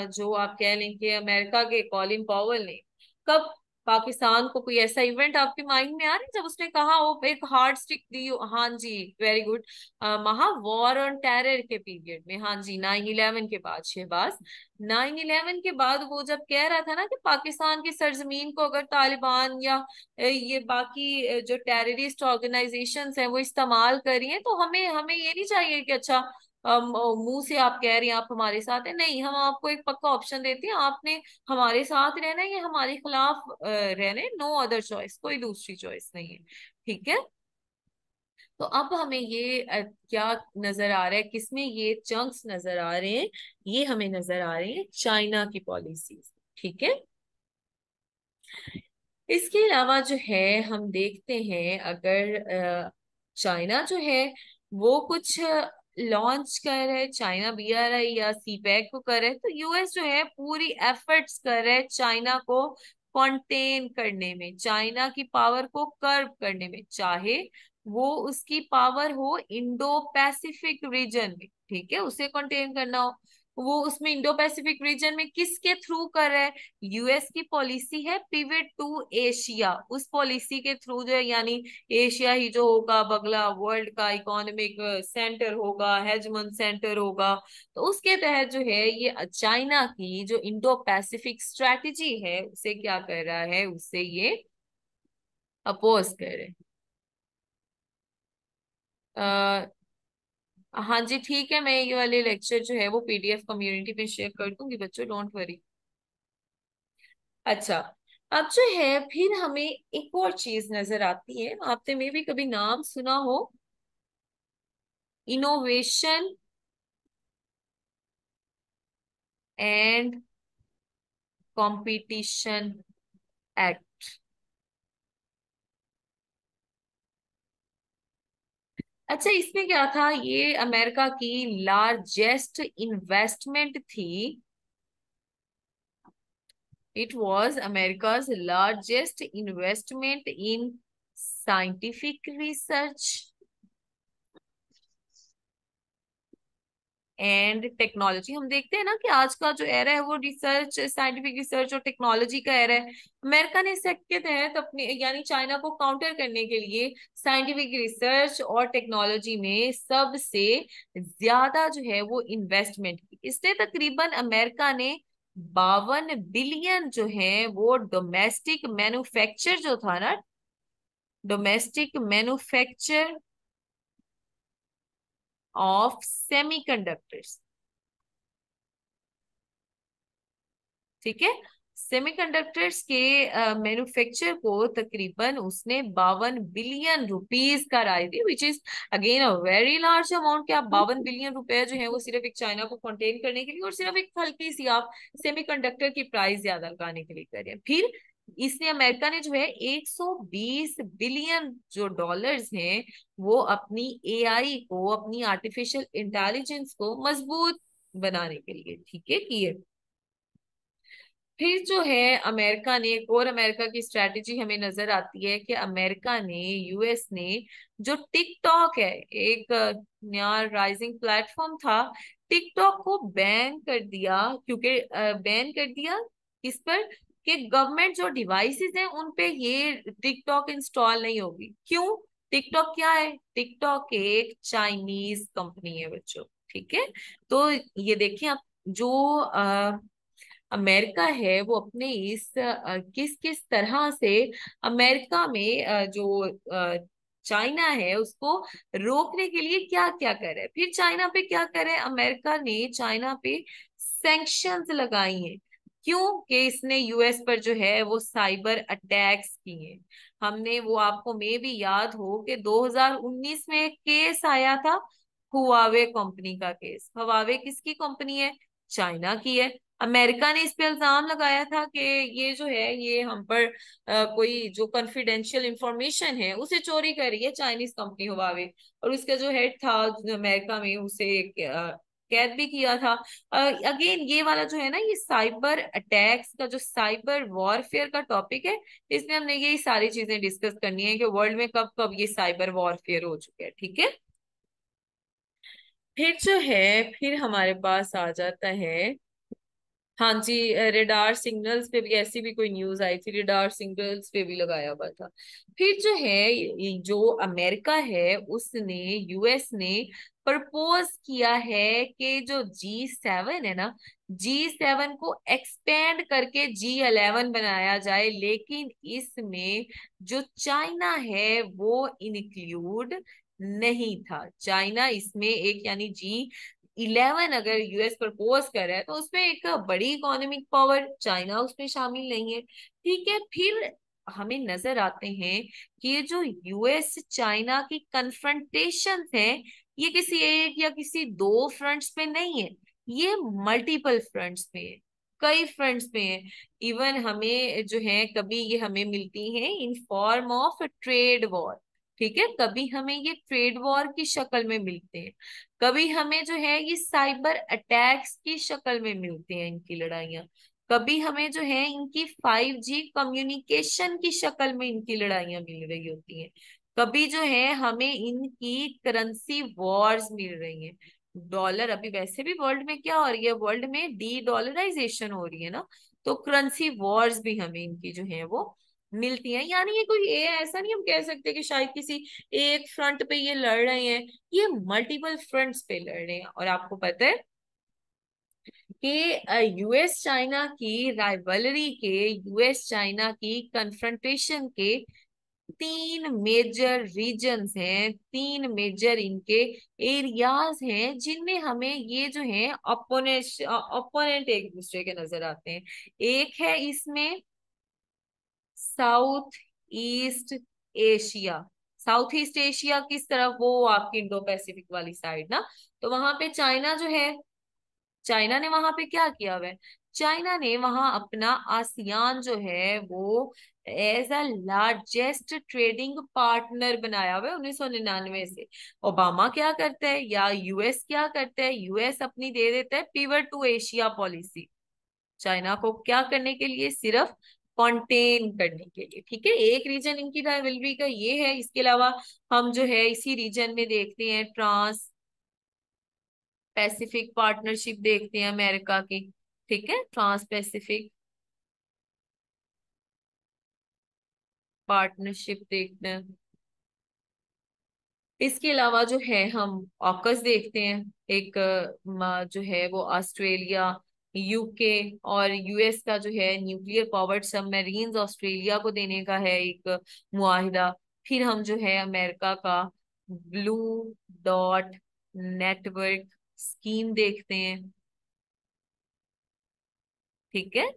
जो आप कह लें कि अमेरिका के कॉलिन पॉवल ने कब पाकिस्तान को, कोई ऐसा इवेंट आपके माइंड में आ रहा है जब उसने कहा हो एक हार्ड स्टिक दी हो? हाँ जी, वेरी गुड। महा वॉर ऑन टेरर के पीरियड में, हाँ जी, 9/11 के बाद, शहबाज, 9/11 के बाद वो जब कह रहा था ना कि पाकिस्तान की सरजमीन को अगर तालिबान या ये बाकी जो टेररिस्ट ऑर्गेनाइजेशंस हैं वो इस्तेमाल करिए, तो हमें हमें ये नहीं चाहिए कि अच्छा मुंह से आप कह रही हैं आप हमारे साथ है, नहीं, हम आपको एक पक्का ऑप्शन देते हैं, आपने हमारे साथ रहना है या हमारे खिलाफ रहना है, नो अदर चॉइस, कोई दूसरी चॉइस नहीं है। ठीक है, तो अब हमें ये क्या नजर आ रहा है, किसमें ये चंक्स नजर आ रहे हैं? ये हमें नजर आ रहे हैं चाइना की पॉलिसीज। ठीक है, इसके अलावा जो है हम देखते हैं, अगर चाइना जो है वो कुछ लॉन्च कर रहा है, चाइना बीआरआई या सीपैक को कर रहा है, तो यूएस जो है पूरी एफर्ट्स कर रहा है चाइना को कंटेन करने में, चाइना की पावर को कर्व करने में, चाहे वो उसकी पावर हो इंडो पैसिफिक रीजन में। ठीक है, उसे कंटेन करना हो, वो उसमें इंडो पैसिफिक रीजन में किसके थ्रू कर रहा है? यूएस की पॉलिसी है पिवट टू एशिया, उस पॉलिसी के थ्रू जो है, यानी एशिया ही जो होगा बगला वर्ल्ड का इकोनॉमिक सेंटर होगा, हेजमन सेंटर होगा, तो उसके तहत जो है ये चाइना की जो इंडो पैसिफिक स्ट्रेटेजी है उसे क्या कर रहा है, उसे ये अपोज कर रहे हैं। हाँ जी, ठीक है, मैं ये वाले लेक्चर जो है वो पीडीएफ कम्युनिटी पे शेयर कर दूंगी बच्चों, डोंट वरी। अच्छा, अब जो है फिर हमें एक और चीज नजर आती है, आपने में भी कभी नाम सुना हो, इनोवेशन एंड कंपटीशन। एक्ट। अच्छा, इसमें क्या था, ये अमेरिका की लार्जेस्ट इन्वेस्टमेंट थी। It was America's largest investment in scientific research and technology. हम देखते हैं ना कि आज का जो एरा है वो रिसर्च, साइंटिफिक रिसर्च और टेक्नोलॉजी का एरा है। अमेरिका ने इस एक्ट के तहत अपने यानी चाइना को काउंटर करने के लिए साइंटिफिक रिसर्च और टेक्नोलॉजी में सबसे ज्यादा जो है वो इन्वेस्टमेंट की। इसने तकरीबन अमेरिका ने 52 बिलियन जो है वो डोमेस्टिक मैन्युफैक्चर जो था ना, डोमेस्टिक मैन्युफैक्चर ऑफ सेमीकंडक्टर्स, ठीक है, सेमीकंडक्टर्स के मैन्युफैक्चर को तकरीबन उसने 52 बिलियन रुपीस का राय दी, which is again a very large amount. कि आप 52 बिलियन रुपए जो है वो सिर्फ एक चाइना को कंटेन करने के लिए और सिर्फ एक हल्की सी आप सेमीकंडक्टर की प्राइस ज्यादा लगाने के लिए करें। फिर इसने, अमेरिका ने जो है 120 बिलियन जो डॉलर्स हैं वो अपनी एआई को, अपनी आर्टिफिशियल इंटेलिजेंस को मजबूत बनाने के लिए, ठीक है, किए। फिर जो है अमेरिका ने, एक और अमेरिका की स्ट्रेटेजी हमें नजर आती है कि अमेरिका ने, यूएस ने जो टिकटॉक है, एक नया राइजिंग प्लेटफॉर्म था, टिकटॉक को बैन कर दिया। क्योंकि बैन कर दिया इस पर कि गवर्नमेंट जो डिवाइसेस हैं उन पे ये टिकटॉक इंस्टॉल नहीं होगी। क्यों? टिकटॉक क्या है? टिकटॉक एक चाइनीज कंपनी है बच्चों, ठीक है। तो ये देखें आप, जो अमेरिका है वो अपने इस किस किस तरह से अमेरिका में जो चाइना है उसको रोकने के लिए क्या क्या करे। फिर चाइना पे क्या करे, अमेरिका ने चाइना पे सैंक्शंस लगाई हैं। क्यों? कि इसने यूएस पर जो है वो साइबर अटैक्स किए हैं। हमने वो, आपको में भी याद हो कि 2019 में एक केस आया था, हुआवे कंपनी का केस। हुआवे किसकी कंपनी है? चाइना की है। अमेरिका ने इस पे इल्जाम लगाया था कि ये जो है ये हम पर कोई जो कॉन्फिडेंशियल इंफॉर्मेशन है उसे चोरी कर रही है चाइनीज कंपनी हुआवे। और उसका जो हेड था जो अमेरिका में, उसे कैद भी किया था। अगेन ये वाला जो है ना, ये साइबर अटैक्स का, जो साइबर वॉरफेयर का टॉपिक है, इसमें हमने यही सारी चीजें डिस्कस करनी है कि वर्ल्ड में कब कब ये साइबर वॉरफेयर हो चुके हैं, ठीक है। फिर जो है, फिर हमारे पास आ जाता है, हाँ जी, रेडार सिग्नल्स पे भी ऐसी भी कोई न्यूज आई थी, रेडार सिग्नल्स पे भी लगाया हुआ था। फिर जो है, जो अमेरिका है उसने, यूएस ने प्रपोज किया है कि जो G7 है ना, G7 को एक्सपेंड करके G11 बनाया जाए, लेकिन इसमें जो चाइना है वो इंक्लूड नहीं था। चाइना इसमें एक, यानी G11 अगर यूएस प्रपोज कर रहा है तो उसमें एक बड़ी इकोनॉमिक पावर चाइना उसमें शामिल नहीं है, ठीक है। फिर हमें नजर आते हैं कि ये जो यूएस चाइना की कन्फ्रंटेशन है, ये किसी एक या किसी दो फ्रंट्स पे नहीं है, ये मल्टीपल फ्रंट्स पे है, कई फ्रंट्स पे है। इवन हमें जो है कभी ये हमें मिलती है in form of trade war, ठीक है, कभी हमें ये ट्रेड वॉर की शक्ल में मिलते हैं, कभी हमें जो है ये साइबर अटैक्स की शक्ल में मिलते हैं इनकी लड़ाइयाँ, कभी हमें जो है इनकी 5G कम्युनिकेशन की शक्ल में इनकी लड़ाइयाँ मिल रही होती हैं, कभी जो है हमें इनकी करेंसी वॉर्स मिल रही हैं। डॉलर अभी वैसे भी वर्ल्ड में क्या हो रही है, वर्ल्ड में डी डॉलराइजेशन हो रही है ना, तो करेंसी वॉर्स भी हमें इनकी जो है वो मिलती हैं। यानी ये कोई ऐसा नहीं हम कह सकते कि शायद किसी एक फ्रंट पे ये लड़ रहे हैं, ये मल्टीपल फ्रंट्स पे लड़ रहे हैं। और आपको पता है कि यूएस चाइना की राइवलरी के, यूएस चाइना की कन्फ्रंटेशन के तीन मेजर रीजन्स हैं, तीन मेजर इनके एरियाज हैं जिनमें हमें ये जो है ओपोनेंट एक दूसरे के नजर आते हैं। एक है इसमें south east Asia. South east Asia किस तरफ? वो आपकी इंडो पैसिफिक वाली साइड ना। तो वहां पे चाइना जो है, चाइना ने वहां पे क्या किया हुआ है, चाइना ने वहां अपना आसियान जो है वो as a largest trading partner बनाया हुआ है 1999 से। ओबामा क्या करता है या यूएस क्या करता है, यूएस अपनी दे देता है pivot to Asia policy, China को क्या करने के लिए, सिर्फ कॉन्टेन करने के लिए। ठीक है, एक रीजन इनकी राइवलरी का ये है। इसके अलावा हम जो है इसी रीजन में देखते हैं ट्रांस पैसिफिक पार्टनरशिप देखते हैं अमेरिका की। ठीक है, ट्रांस पैसिफिक पार्टनरशिप देखते हैं। इसके अलावा जो है हम ऑकस देखते हैं, एक जो है वो ऑस्ट्रेलिया, यूके और यूएस का जो है न्यूक्लियर पावर्ड सबमरीन्स ऑस्ट्रेलिया को देने का है एक मुआहिदा। फिर हम जो है अमेरिका का ब्लू डॉट नेटवर्क स्कीम देखते हैं। ठीक है,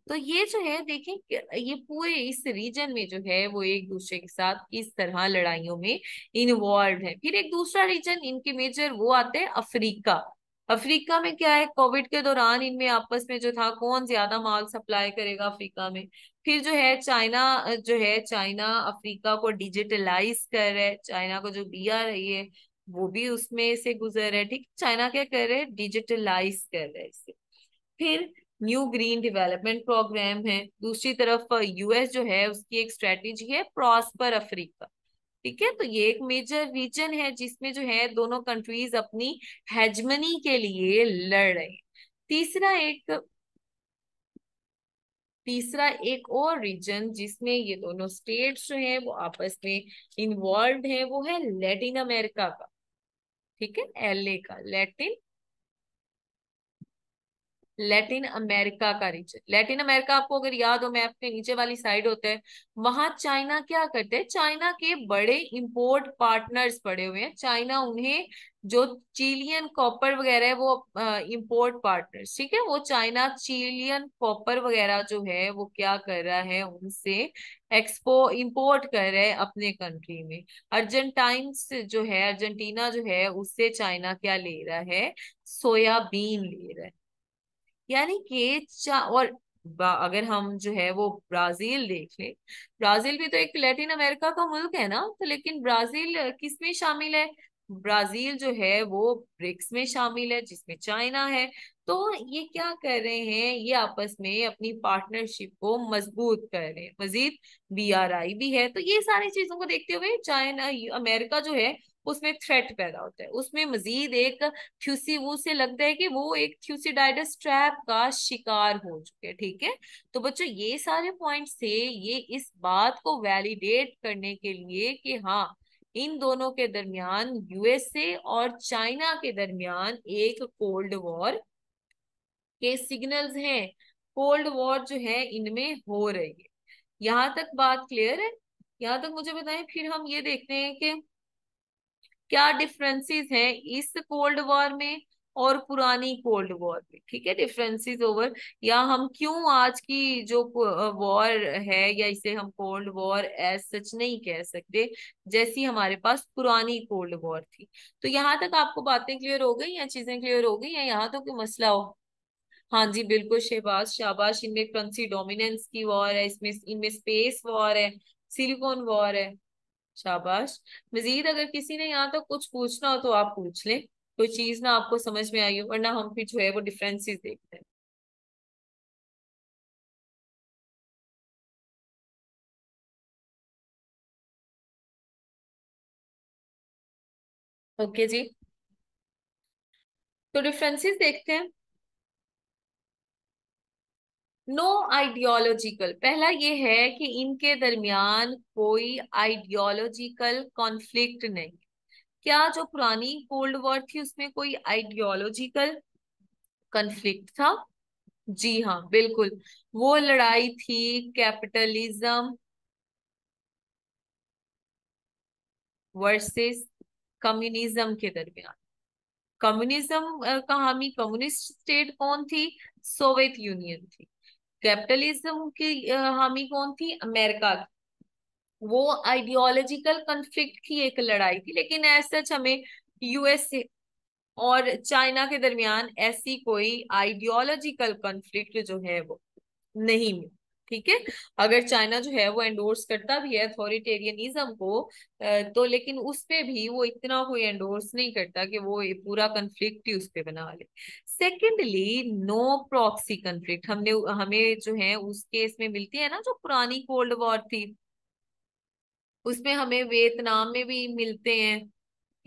तो ये जो है देखें कि ये पूरे इस रीजन में जो है वो एक दूसरे के साथ किस तरह लड़ाइयों में इन्वॉल्व है। फिर एक दूसरा रीजन इनके मेजर वो आते हैं अफ्रीका। अफ्रीका में क्या है, कोविड के दौरान इनमें आपस में जो था कौन ज्यादा माल सप्लाई करेगा अफ्रीका में। फिर जो है चाइना, जो है चाइना अफ्रीका को डिजिटलाइज कर रहा है, चाइना को जो दिया रही है वो भी उसमें से गुजर रहा है। ठीक, चाइना क्या कर रहे हैं, डिजिटलाइज कर रहा है इसे। फिर न्यू ग्रीन डेवलपमेंट प्रोग्राम है। दूसरी तरफ यूएस जो है उसकी एक स्ट्रेटेजी है प्रॉस्पर अफ्रीका। ठीक है, तो ये एक मेजर रीजन है जिसमें जो है दोनों कंट्रीज अपनी हेजमनी के लिए लड़ रहे हैं। तीसरा एक तीसरा एक और रीजन जिसमें ये दोनों स्टेट्स जो हैं वो आपस में इन्वॉल्व है वो है लैटिन अमेरिका का। ठीक है, एलए का लैटिन अमेरिका का रीजन। लैटिन अमेरिका आपको अगर याद हो मैप के नीचे वाली साइड होता है, वहां चाइना क्या करते हैं, चाइना के बड़े इंपोर्ट पार्टनर्स पड़े हुए हैं। चाइना उन्हें जो चिलियन कॉपर वगैरह है वो इंपोर्ट पार्टनर्स, ठीक है, वो चाइना चिलियन कॉपर वगैरह जो है वो क्या कर रहा है, उनसे एक्सपो इंपोर्ट कर रहा है अपने कंट्री में। अर्जेंटाइन जो है, अर्जेंटीना जो है उससे चाइना क्या ले रहा है, सोयाबीन ले रहा है। यानी कि और अगर हम जो है वो ब्राजील देख ले, ब्राजील भी तो एक लैटिन अमेरिका का मुल्क है ना, तो लेकिन ब्राजील किस में शामिल है, ब्राजील जो है वो ब्रिक्स में शामिल है जिसमें चाइना है। तो ये क्या कर रहे हैं, ये आपस में अपनी पार्टनरशिप को मजबूत कर रहे हैं। मजीद बीआरआई भी है। तो ये सारी चीजों को देखते हुए चाइना अमेरिका जो है उसमें थ्रेट पैदा होता है, उसमें मजीद एक थ्यूसी वो से लगता है कि वो एक थ्यूसिडाइडस ट्रैप का शिकार हो चुके हैं। ठीक है, तो बच्चों ये सारे पॉइंट्स थे ये इस बात को वैलिडेट करने के लिए कि हाँ, इन दोनों के दरमियान, यूएसए और चाइना के दरमियान एक कोल्ड वॉर के सिग्नल्स हैं। कोल्ड वॉर जो है इनमें हो रही है। यहां तक बात क्लियर है? यहां तक मुझे बताएं, फिर हम ये देखते हैं कि क्या डिफरेंसेस हैं इस कोल्ड वॉर में और पुरानी कोल्ड वॉर में। ठीक है, डिफरेंसेस ओवर, या हम क्यों आज की जो वॉर है या इसे हम कोल्ड वॉर एज सच नहीं कह सकते जैसी हमारे पास पुरानी कोल्ड वॉर थी। तो यहाँ तक आपको बातें क्लियर हो गई या चीजें क्लियर हो गई या यहाँ तो कोई मसला हो? हाँ जी बिल्कुल शहबाज, शाबाश। इनमें करंसी डोमिनेंस की वॉर है, इसमें इनमें स्पेस वॉर है, सिलिकॉन वॉर है। शाबाश। मजीद अगर किसी ने यहाँ तक कुछ पूछना हो तो आप पूछ लें, कोई चीज ना आपको समझ में आई हो, वरना हम फिर जो है वो डिफरेंसेस देखते हैं। ओके जी, तो डिफरेंसेस देखते हैं। नो आइडियोलॉजिकल, पहला ये है कि इनके दरमियान कोई आइडियोलॉजिकल कॉन्फ्लिक्ट नहीं। क्या जो पुरानी कोल्ड वॉर थी उसमें कोई आइडियोलॉजिकल कॉन्फ्लिक्ट था? जी हाँ बिल्कुल। वो लड़ाई थी कैपिटलिज्म वर्सेस कम्युनिज्म के दरमियान। कम्युनिज्म का हामी, कम्युनिस्ट स्टेट कौन थी, सोवियत यूनियन थी। कैपिटलिज्म की हामी कौन थी, अमेरिका की। वो आइडियोलॉजिकल कन्फ्लिक्ट की एक लड़ाई थी, लेकिन एज सच हमें यूएसए और चाइना के दरमियान ऐसी कोई आइडियोलॉजिकल कॉन्फ्लिक्ट जो है वो नहीं मिली। ठीक है। अगर चाइना जो है वो एंडोर्स करता भी है अथॉरिटेरियनिज्म को, तो लेकिन उस पे भी वो इतना कोई एंडोर्स नहीं करता कि वो ये पूरा कन्फ्लिक्ट ही उस पे बना ले। सेकेंडली, नो प्रॉक्सी कन्फ्लिक्ट हमने हमें जो है उस केस में मिलती है ना, जो पुरानी कोल्ड वॉर थी, उसमें हमें वियतनाम में भी मिलते हैं,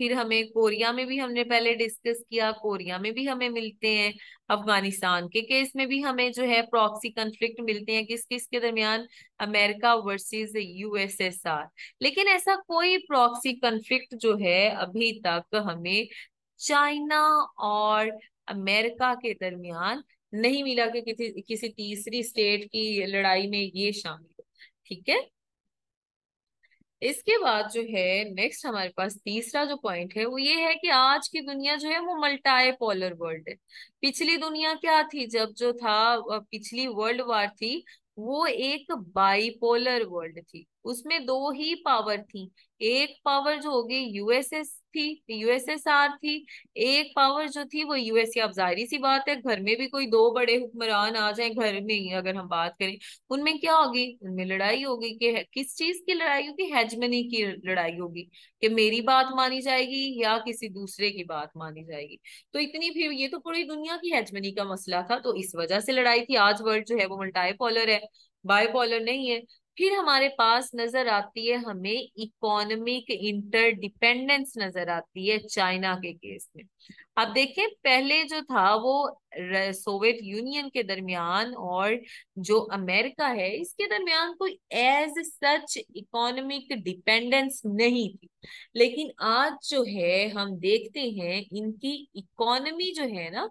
फिर हमें कोरिया में भी हमने पहले डिस्कस किया, कोरिया में भी हमें मिलते हैं, अफगानिस्तान के केस में भी हमें जो है प्रॉक्सी कन्फ्लिक्ट मिलते हैं, किस किस के दरमियान, अमेरिका वर्सेस यूएसएसआर। लेकिन ऐसा कोई प्रॉक्सी कन्फ्लिक्ट जो है अभी तक हमें चाइना और अमेरिका के दरमियान नहीं मिला कि किसी किसी तीसरी स्टेट की लड़ाई में ये शामिल हो। ठीक है। इसके बाद जो है नेक्स्ट हमारे पास तीसरा जो पॉइंट है वो ये है कि आज की दुनिया जो है वो मल्टाई पोलर वर्ल्ड है। पिछली दुनिया क्या थी, जब जो था पिछली वर्ल्ड वार थी, वो एक बाइपोलर वर्ल्ड थी, उसमें दो ही पावर थी। एक पावर जो होगी यूएसएस थी, यूएसएसआर थी। एक पावर जो थी वो यूएसए। अब जाहिर सी बात है, घर में भी कोई दो बड़े हुक्मरान आ जाए, घर में ही अगर हम बात करें, उनमें क्या होगी, उनमें लड़ाई होगी कि किस चीज की लड़ाई होगी, हेजमनी की लड़ाई होगी, कि मेरी बात मानी जाएगी या किसी दूसरे की बात मानी जाएगी। तो इतनी भी, ये तो पूरी दुनिया की हेजमनी का मसला था, तो इस वजह से लड़ाई थी। आज वर्ल्ड जो है वो मल्टाइपोलर है, बाइपोलर नहीं है। फिर हमारे पास नजर आती है हमें इकोनॉमिक इंटरडिपेंडेंस नजर आती है चाइना के केस में। अब देखें, पहले जो था वो सोवियत यूनियन के दरमियान और जो अमेरिका है इसके दरमियान कोई एज सच इकोनॉमिक डिपेंडेंस नहीं थी। लेकिन आज जो है हम देखते हैं इनकी इकोनॉमी जो है ना,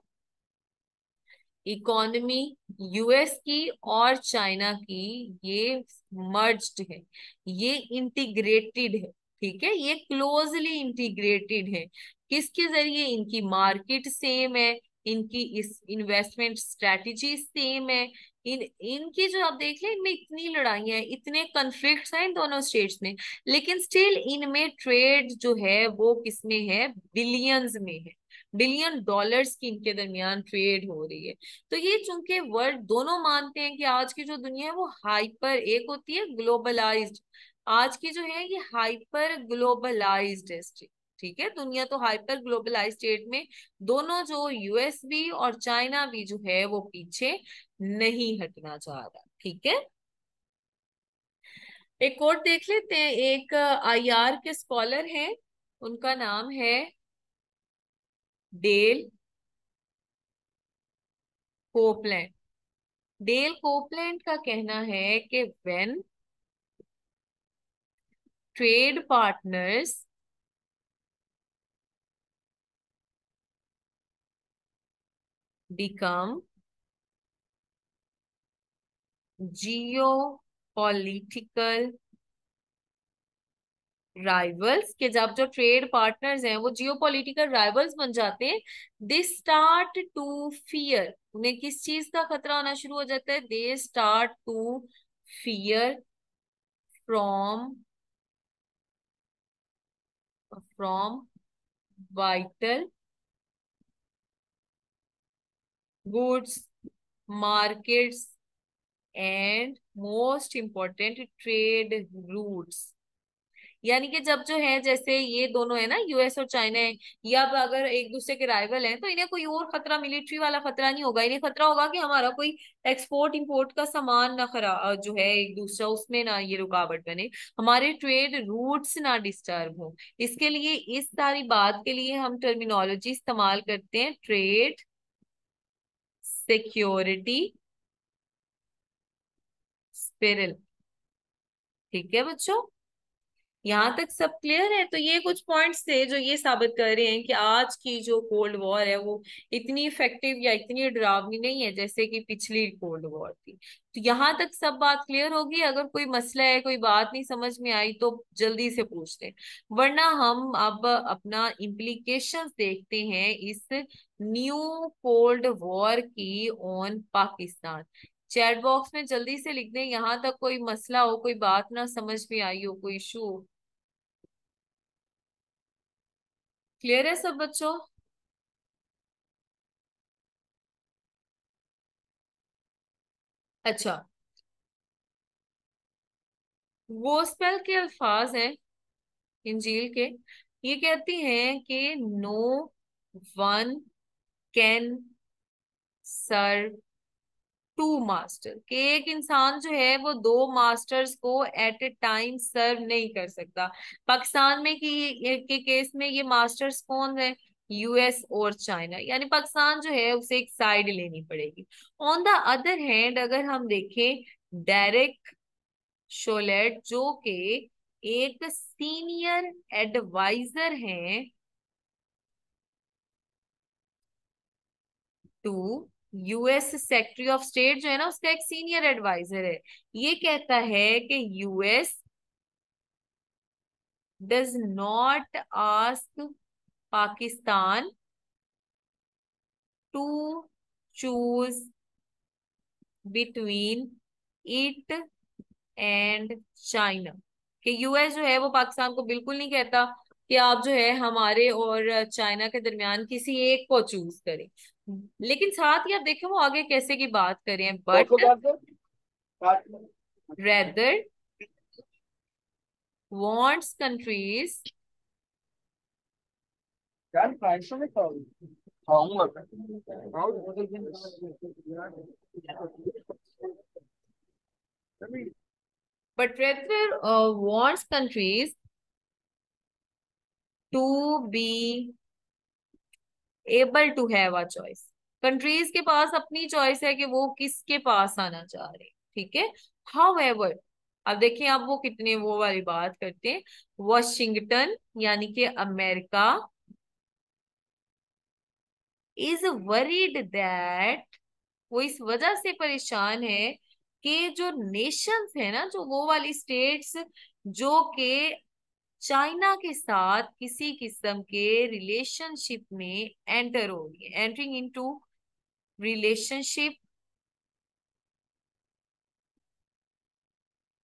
इकोनॉमी यूएस की और चाइना की, ये मर्ज्ड है, ये इंटीग्रेटेड है। ठीक है, ये क्लोजली इंटीग्रेटेड है। किसके जरिए, इनकी मार्केट सेम है, इनकी इस इन्वेस्टमेंट स्ट्रेटजी सेम है। इनकी जो आप देख लें, इनमें इतनी लड़ाइयां हैं, इतने कन्फ्लिक्ट्स हैं इन दोनों स्टेट्स में, लेकिन स्टिल इनमें ट्रेड जो है वो किसमें है, बिलियंस में है। $1 बिलियन की इनके दरमियान ट्रेड हो रही है। तो ये चूंकि वर्ल्ड दोनों मानते हैं कि आज की जो दुनिया है वो हाइपर, एक होती है ग्लोबलाइज्ड, आज की जो है ये हाइपर ग्लोबलाइज्ड है। ठीक है, दुनिया तो हाइपर ग्लोबलाइज्ड स्टेट में, दोनों जो यूएस भी और चाइना भी जो है वो पीछे नहीं हटना चाह रहा। ठीक है। एक और देख लेते हैं, एक आईआर के स्कॉलर हैं, उनका नाम है डेल कोपलैंड। डेल कोपलैंड का कहना है कि when trade partners become geopolitical rivals, के जब जो ट्रेड पार्टनर्स हैं वो जियोपॉलिटिकल राइवल्स बन जाते हैं, दे स्टार्ट टू फियर, उन्हें किस चीज का खतरा होना शुरू हो जाता है, they start to fear from from vital goods markets and most important trade routes. यानी कि जब जो है, जैसे ये दोनों है ना, यूएस और चाइना है, या अब अगर एक दूसरे के राइवल हैं, तो इन्हें कोई और खतरा, मिलिट्री वाला खतरा नहीं होगा, इन्हें खतरा होगा कि हमारा कोई एक्सपोर्ट इंपोर्ट का सामान ना खरा जो है एक दूसरा, उसमें ना ये रुकावट बने, हमारे ट्रेड रूट्स ना डिस्टर्ब हो। इसके लिए, इस सारी बात के लिए हम टर्मिनोलॉजी इस्तेमाल करते हैं, ट्रेड सिक्योरिटी स्पिरिल। ठीक है बच्चों, यहाँ तक सब क्लियर है। तो ये कुछ पॉइंट्स थे जो ये साबित कर रहे हैं कि आज की जो कोल्ड वॉर है वो इतनी इफेक्टिव या इतनी डरावनी नहीं है जैसे कि पिछली कोल्ड वॉर थी। तो यहाँ तक सब बात क्लियर होगी। अगर कोई मसला है, कोई बात नहीं समझ में आई, तो जल्दी से पूछ लें, वरना हम अब अपना इम्प्लीकेशंस देखते हैं इस न्यू कोल्ड वॉर की ऑन पाकिस्तान। चैट बॉक्स में जल्दी से लिख दें, यहाँ तक कोई मसला हो, कोई बात ना समझ में आई हो, कोई इशू हो। क्लियर है सब बच्चों? अच्छा, गोस्पेल के अल्फाज हैं इंजील के। ये कहती हैं कि no one can serve two master, कि एक इंसान जो है वो दो मास्टर्स को एट ए टाइम सर्व नहीं कर सकता। पाकिस्तान में के केस में ये मास्टर्स कौन है? यूएस और चाइना, यानी पाकिस्तान जो है उसे एक साइड लेनी पड़ेगी। ऑन द अदर हैंड अगर हम देखें, डेरेक शोलेट जो कि एक सीनियर एडवाइजर हैं to US secretary of state, जो है ना उसका एक सीनियर एडवाइजर है, ये कहता है कि US does not ask Pakistan to choose between it and China, कि यूएस जो है वो पाकिस्तान को बिल्कुल नहीं कहता कि आप जो है हमारे और चाइना के दरमियान किसी एक को चूज करें। लेकिन साथ ही आप देखें वो आगे कैसे की बात करें, but rather wants countries but rather wants countries to be able to have a choice। Countries के पास अपनी चॉइस है कि वो किसके पास आना चाह रहे हैं, ठीक है। हाउएवर, अब देखिए अब वो कितने वो वाली बात करते हैं। वॉशिंगटन यानी कि अमेरिका इज वरीड दैट, वो इस वजह से परेशान है कि जो नेशंस है ना, जो वो वाली स्टेट्स जो कि चाइना के साथ किसी किस्म के रिलेशनशिप में एंटर हो रही है, entering into relationship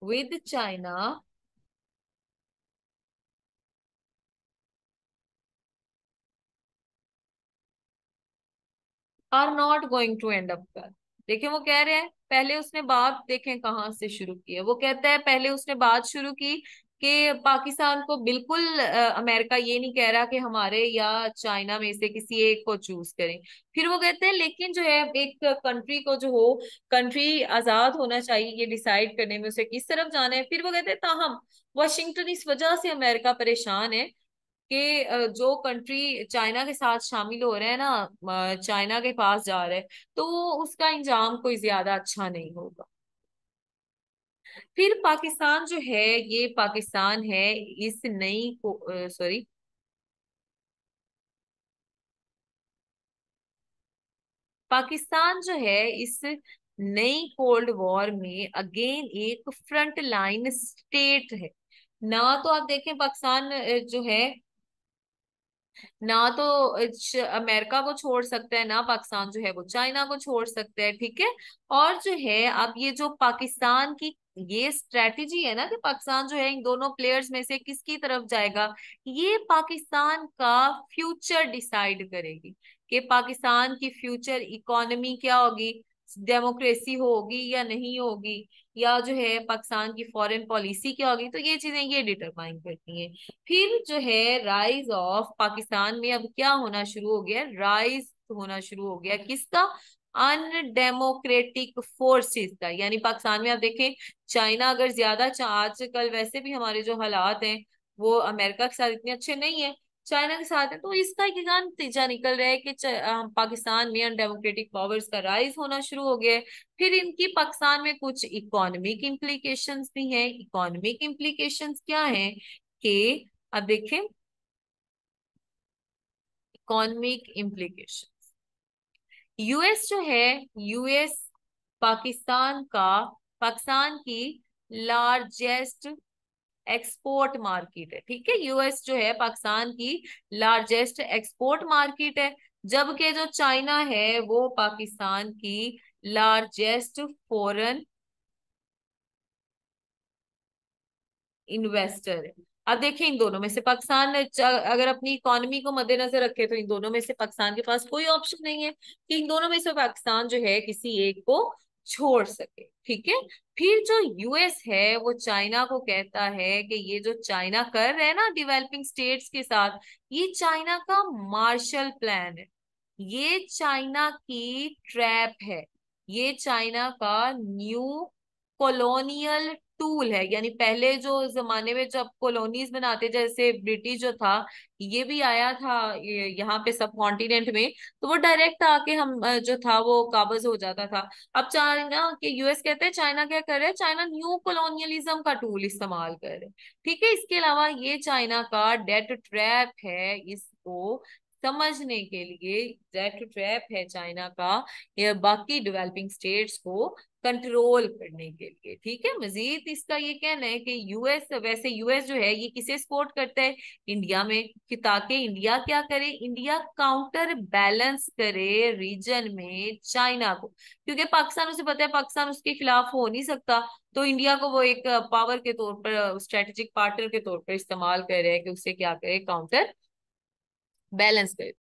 with China, are not going to end up कर। देखिए वो कह रहे हैं, पहले उसने बात देखें कहाँ से शुरू की है। वो कहता है पहले उसने बात शुरू की कि पाकिस्तान को बिल्कुल अमेरिका ये नहीं कह रहा कि हमारे या चाइना में से किसी एक को चूज करें। फिर वो कहते हैं लेकिन जो है एक कंट्री को जो हो, कंट्री आजाद होना चाहिए ये डिसाइड करने में उसे किस तरफ जाना है। फिर वो कहते हैं ताहम वाशिंगटन इस वजह से अमेरिका परेशान है कि जो कंट्री चाइना के साथ शामिल हो रहे हैं ना, चाइना के पास जा रहे हैं, तो उसका इंजाम कोई ज्यादा अच्छा नहीं होगा। फिर पाकिस्तान जो है, ये पाकिस्तान है इस नई को सॉरी, पाकिस्तान जो है इस नई कोल्ड वॉर में अगेन एक फ्रंट लाइन स्टेट है। ना तो आप देखें पाकिस्तान जो है ना तो अमेरिका को छोड़ सकता है, ना पाकिस्तान जो है वो चाइना को छोड़ सकता है, ठीक है। और जो है अब ये जो पाकिस्तान की ये स्ट्रेटेजी है ना कि पाकिस्तान जो है इन दोनों प्लेयर्स में से किसकी तरफ जाएगा, ये पाकिस्तान का फ्यूचर डिसाइड करेगी कि पाकिस्तान की फ्यूचर इकोनॉमी क्या होगी, डेमोक्रेसी होगी या नहीं होगी, या जो है पाकिस्तान की फॉरेन पॉलिसी क्या होगी। तो ये चीजें ये डिटरमाइन करती हैं। फिर जो है राइज ऑफ पाकिस्तान में अब क्या होना शुरू हो गया, राइज होना शुरू हो गया किसका, अनडेमोक्रेटिक फोर्सेस का। यानी पाकिस्तान में आप देखें चाइना अगर ज्यादा आजकल वैसे भी हमारे जो हालात हैं वो अमेरिका के साथ इतने अच्छे नहीं है, चाइना के साथ है, तो इसका क्या नतीजा निकल रहा है कि पाकिस्तान में अनडेमोक्रेटिक पावर्स का राइज होना शुरू हो गया है। फिर इनकी पाकिस्तान में कुछ इकोनॉमिक इम्प्लीकेशंस भी हैं। इकोनॉमिक इम्प्लीकेशंस क्या हैं कि अब देखें, इकोनॉमिक इम्प्लीकेशन, यूएस जो है, यूएस पाकिस्तान का, पाकिस्तान की लार्जेस्ट एक्सपोर्ट मार्केट है, ठीक है। यूएस जो है पाकिस्तान की लार्जेस्ट एक्सपोर्ट मार्केट है, जबकि जो चाइना है वो पाकिस्तान की लार्जेस्ट फॉरेन इन्वेस्टर है। अब देखें इन दोनों में से पाकिस्तान अगर अपनी इकोनॉमी को मद्देनजर रखे तो इन दोनों में से पाकिस्तान के पास कोई ऑप्शन नहीं है कि इन दोनों में से पाकिस्तान जो है किसी एक को छोड़ सके। ठीक है। फिर जो यूएस है वो चाइना को कहता है कि ये जो चाइना कर रहे हैं ना डेवलपिंग स्टेट्स के साथ, ये चाइना का मार्शल प्लान है, ये चाइना की ट्रैप है, ये चाइना का न्यू कॉलोनियल टूल है। यानी पहले जो जमाने में जब कॉलोनीज बनाते, जैसे ब्रिटिश जो था, ये भी आया था यहाँ पे सब कॉन्टिनेंट में, तो वो डायरेक्ट आके हम जो था वो काबज हो जाता था। अब चाइना के यूएस कहते हैं चाइना क्या कर रहा है, चाइना न्यू कॉलोनियलिज्म का टूल इस्तेमाल कर रहे हैं। ठीक है। इसके अलावा ये चाइना का डेट ट्रैप है, इसको समझने के लिए डेट ट्रैप है चाइना का, ये बाकी डेवलपिंग स्टेट्स को कंट्रोल करने के लिए। ठीक है। मजीद इसका ये कहना है कि यूएस, वैसे यूएस जो है ये किसे सपोर्ट करता है, इंडिया में, कि ताकि इंडिया क्या करे, इंडिया काउंटर बैलेंस करे रीजन में चाइना को, क्योंकि पाकिस्तान, उसे पता है पाकिस्तान उसके खिलाफ हो नहीं सकता, तो इंडिया को वो एक पावर के तौर पर, स्ट्रेटेजिक पार्टनर के तौर पर इस्तेमाल कर रहे हैं कि उससे क्या करे, काउंटर बैलेंस करे।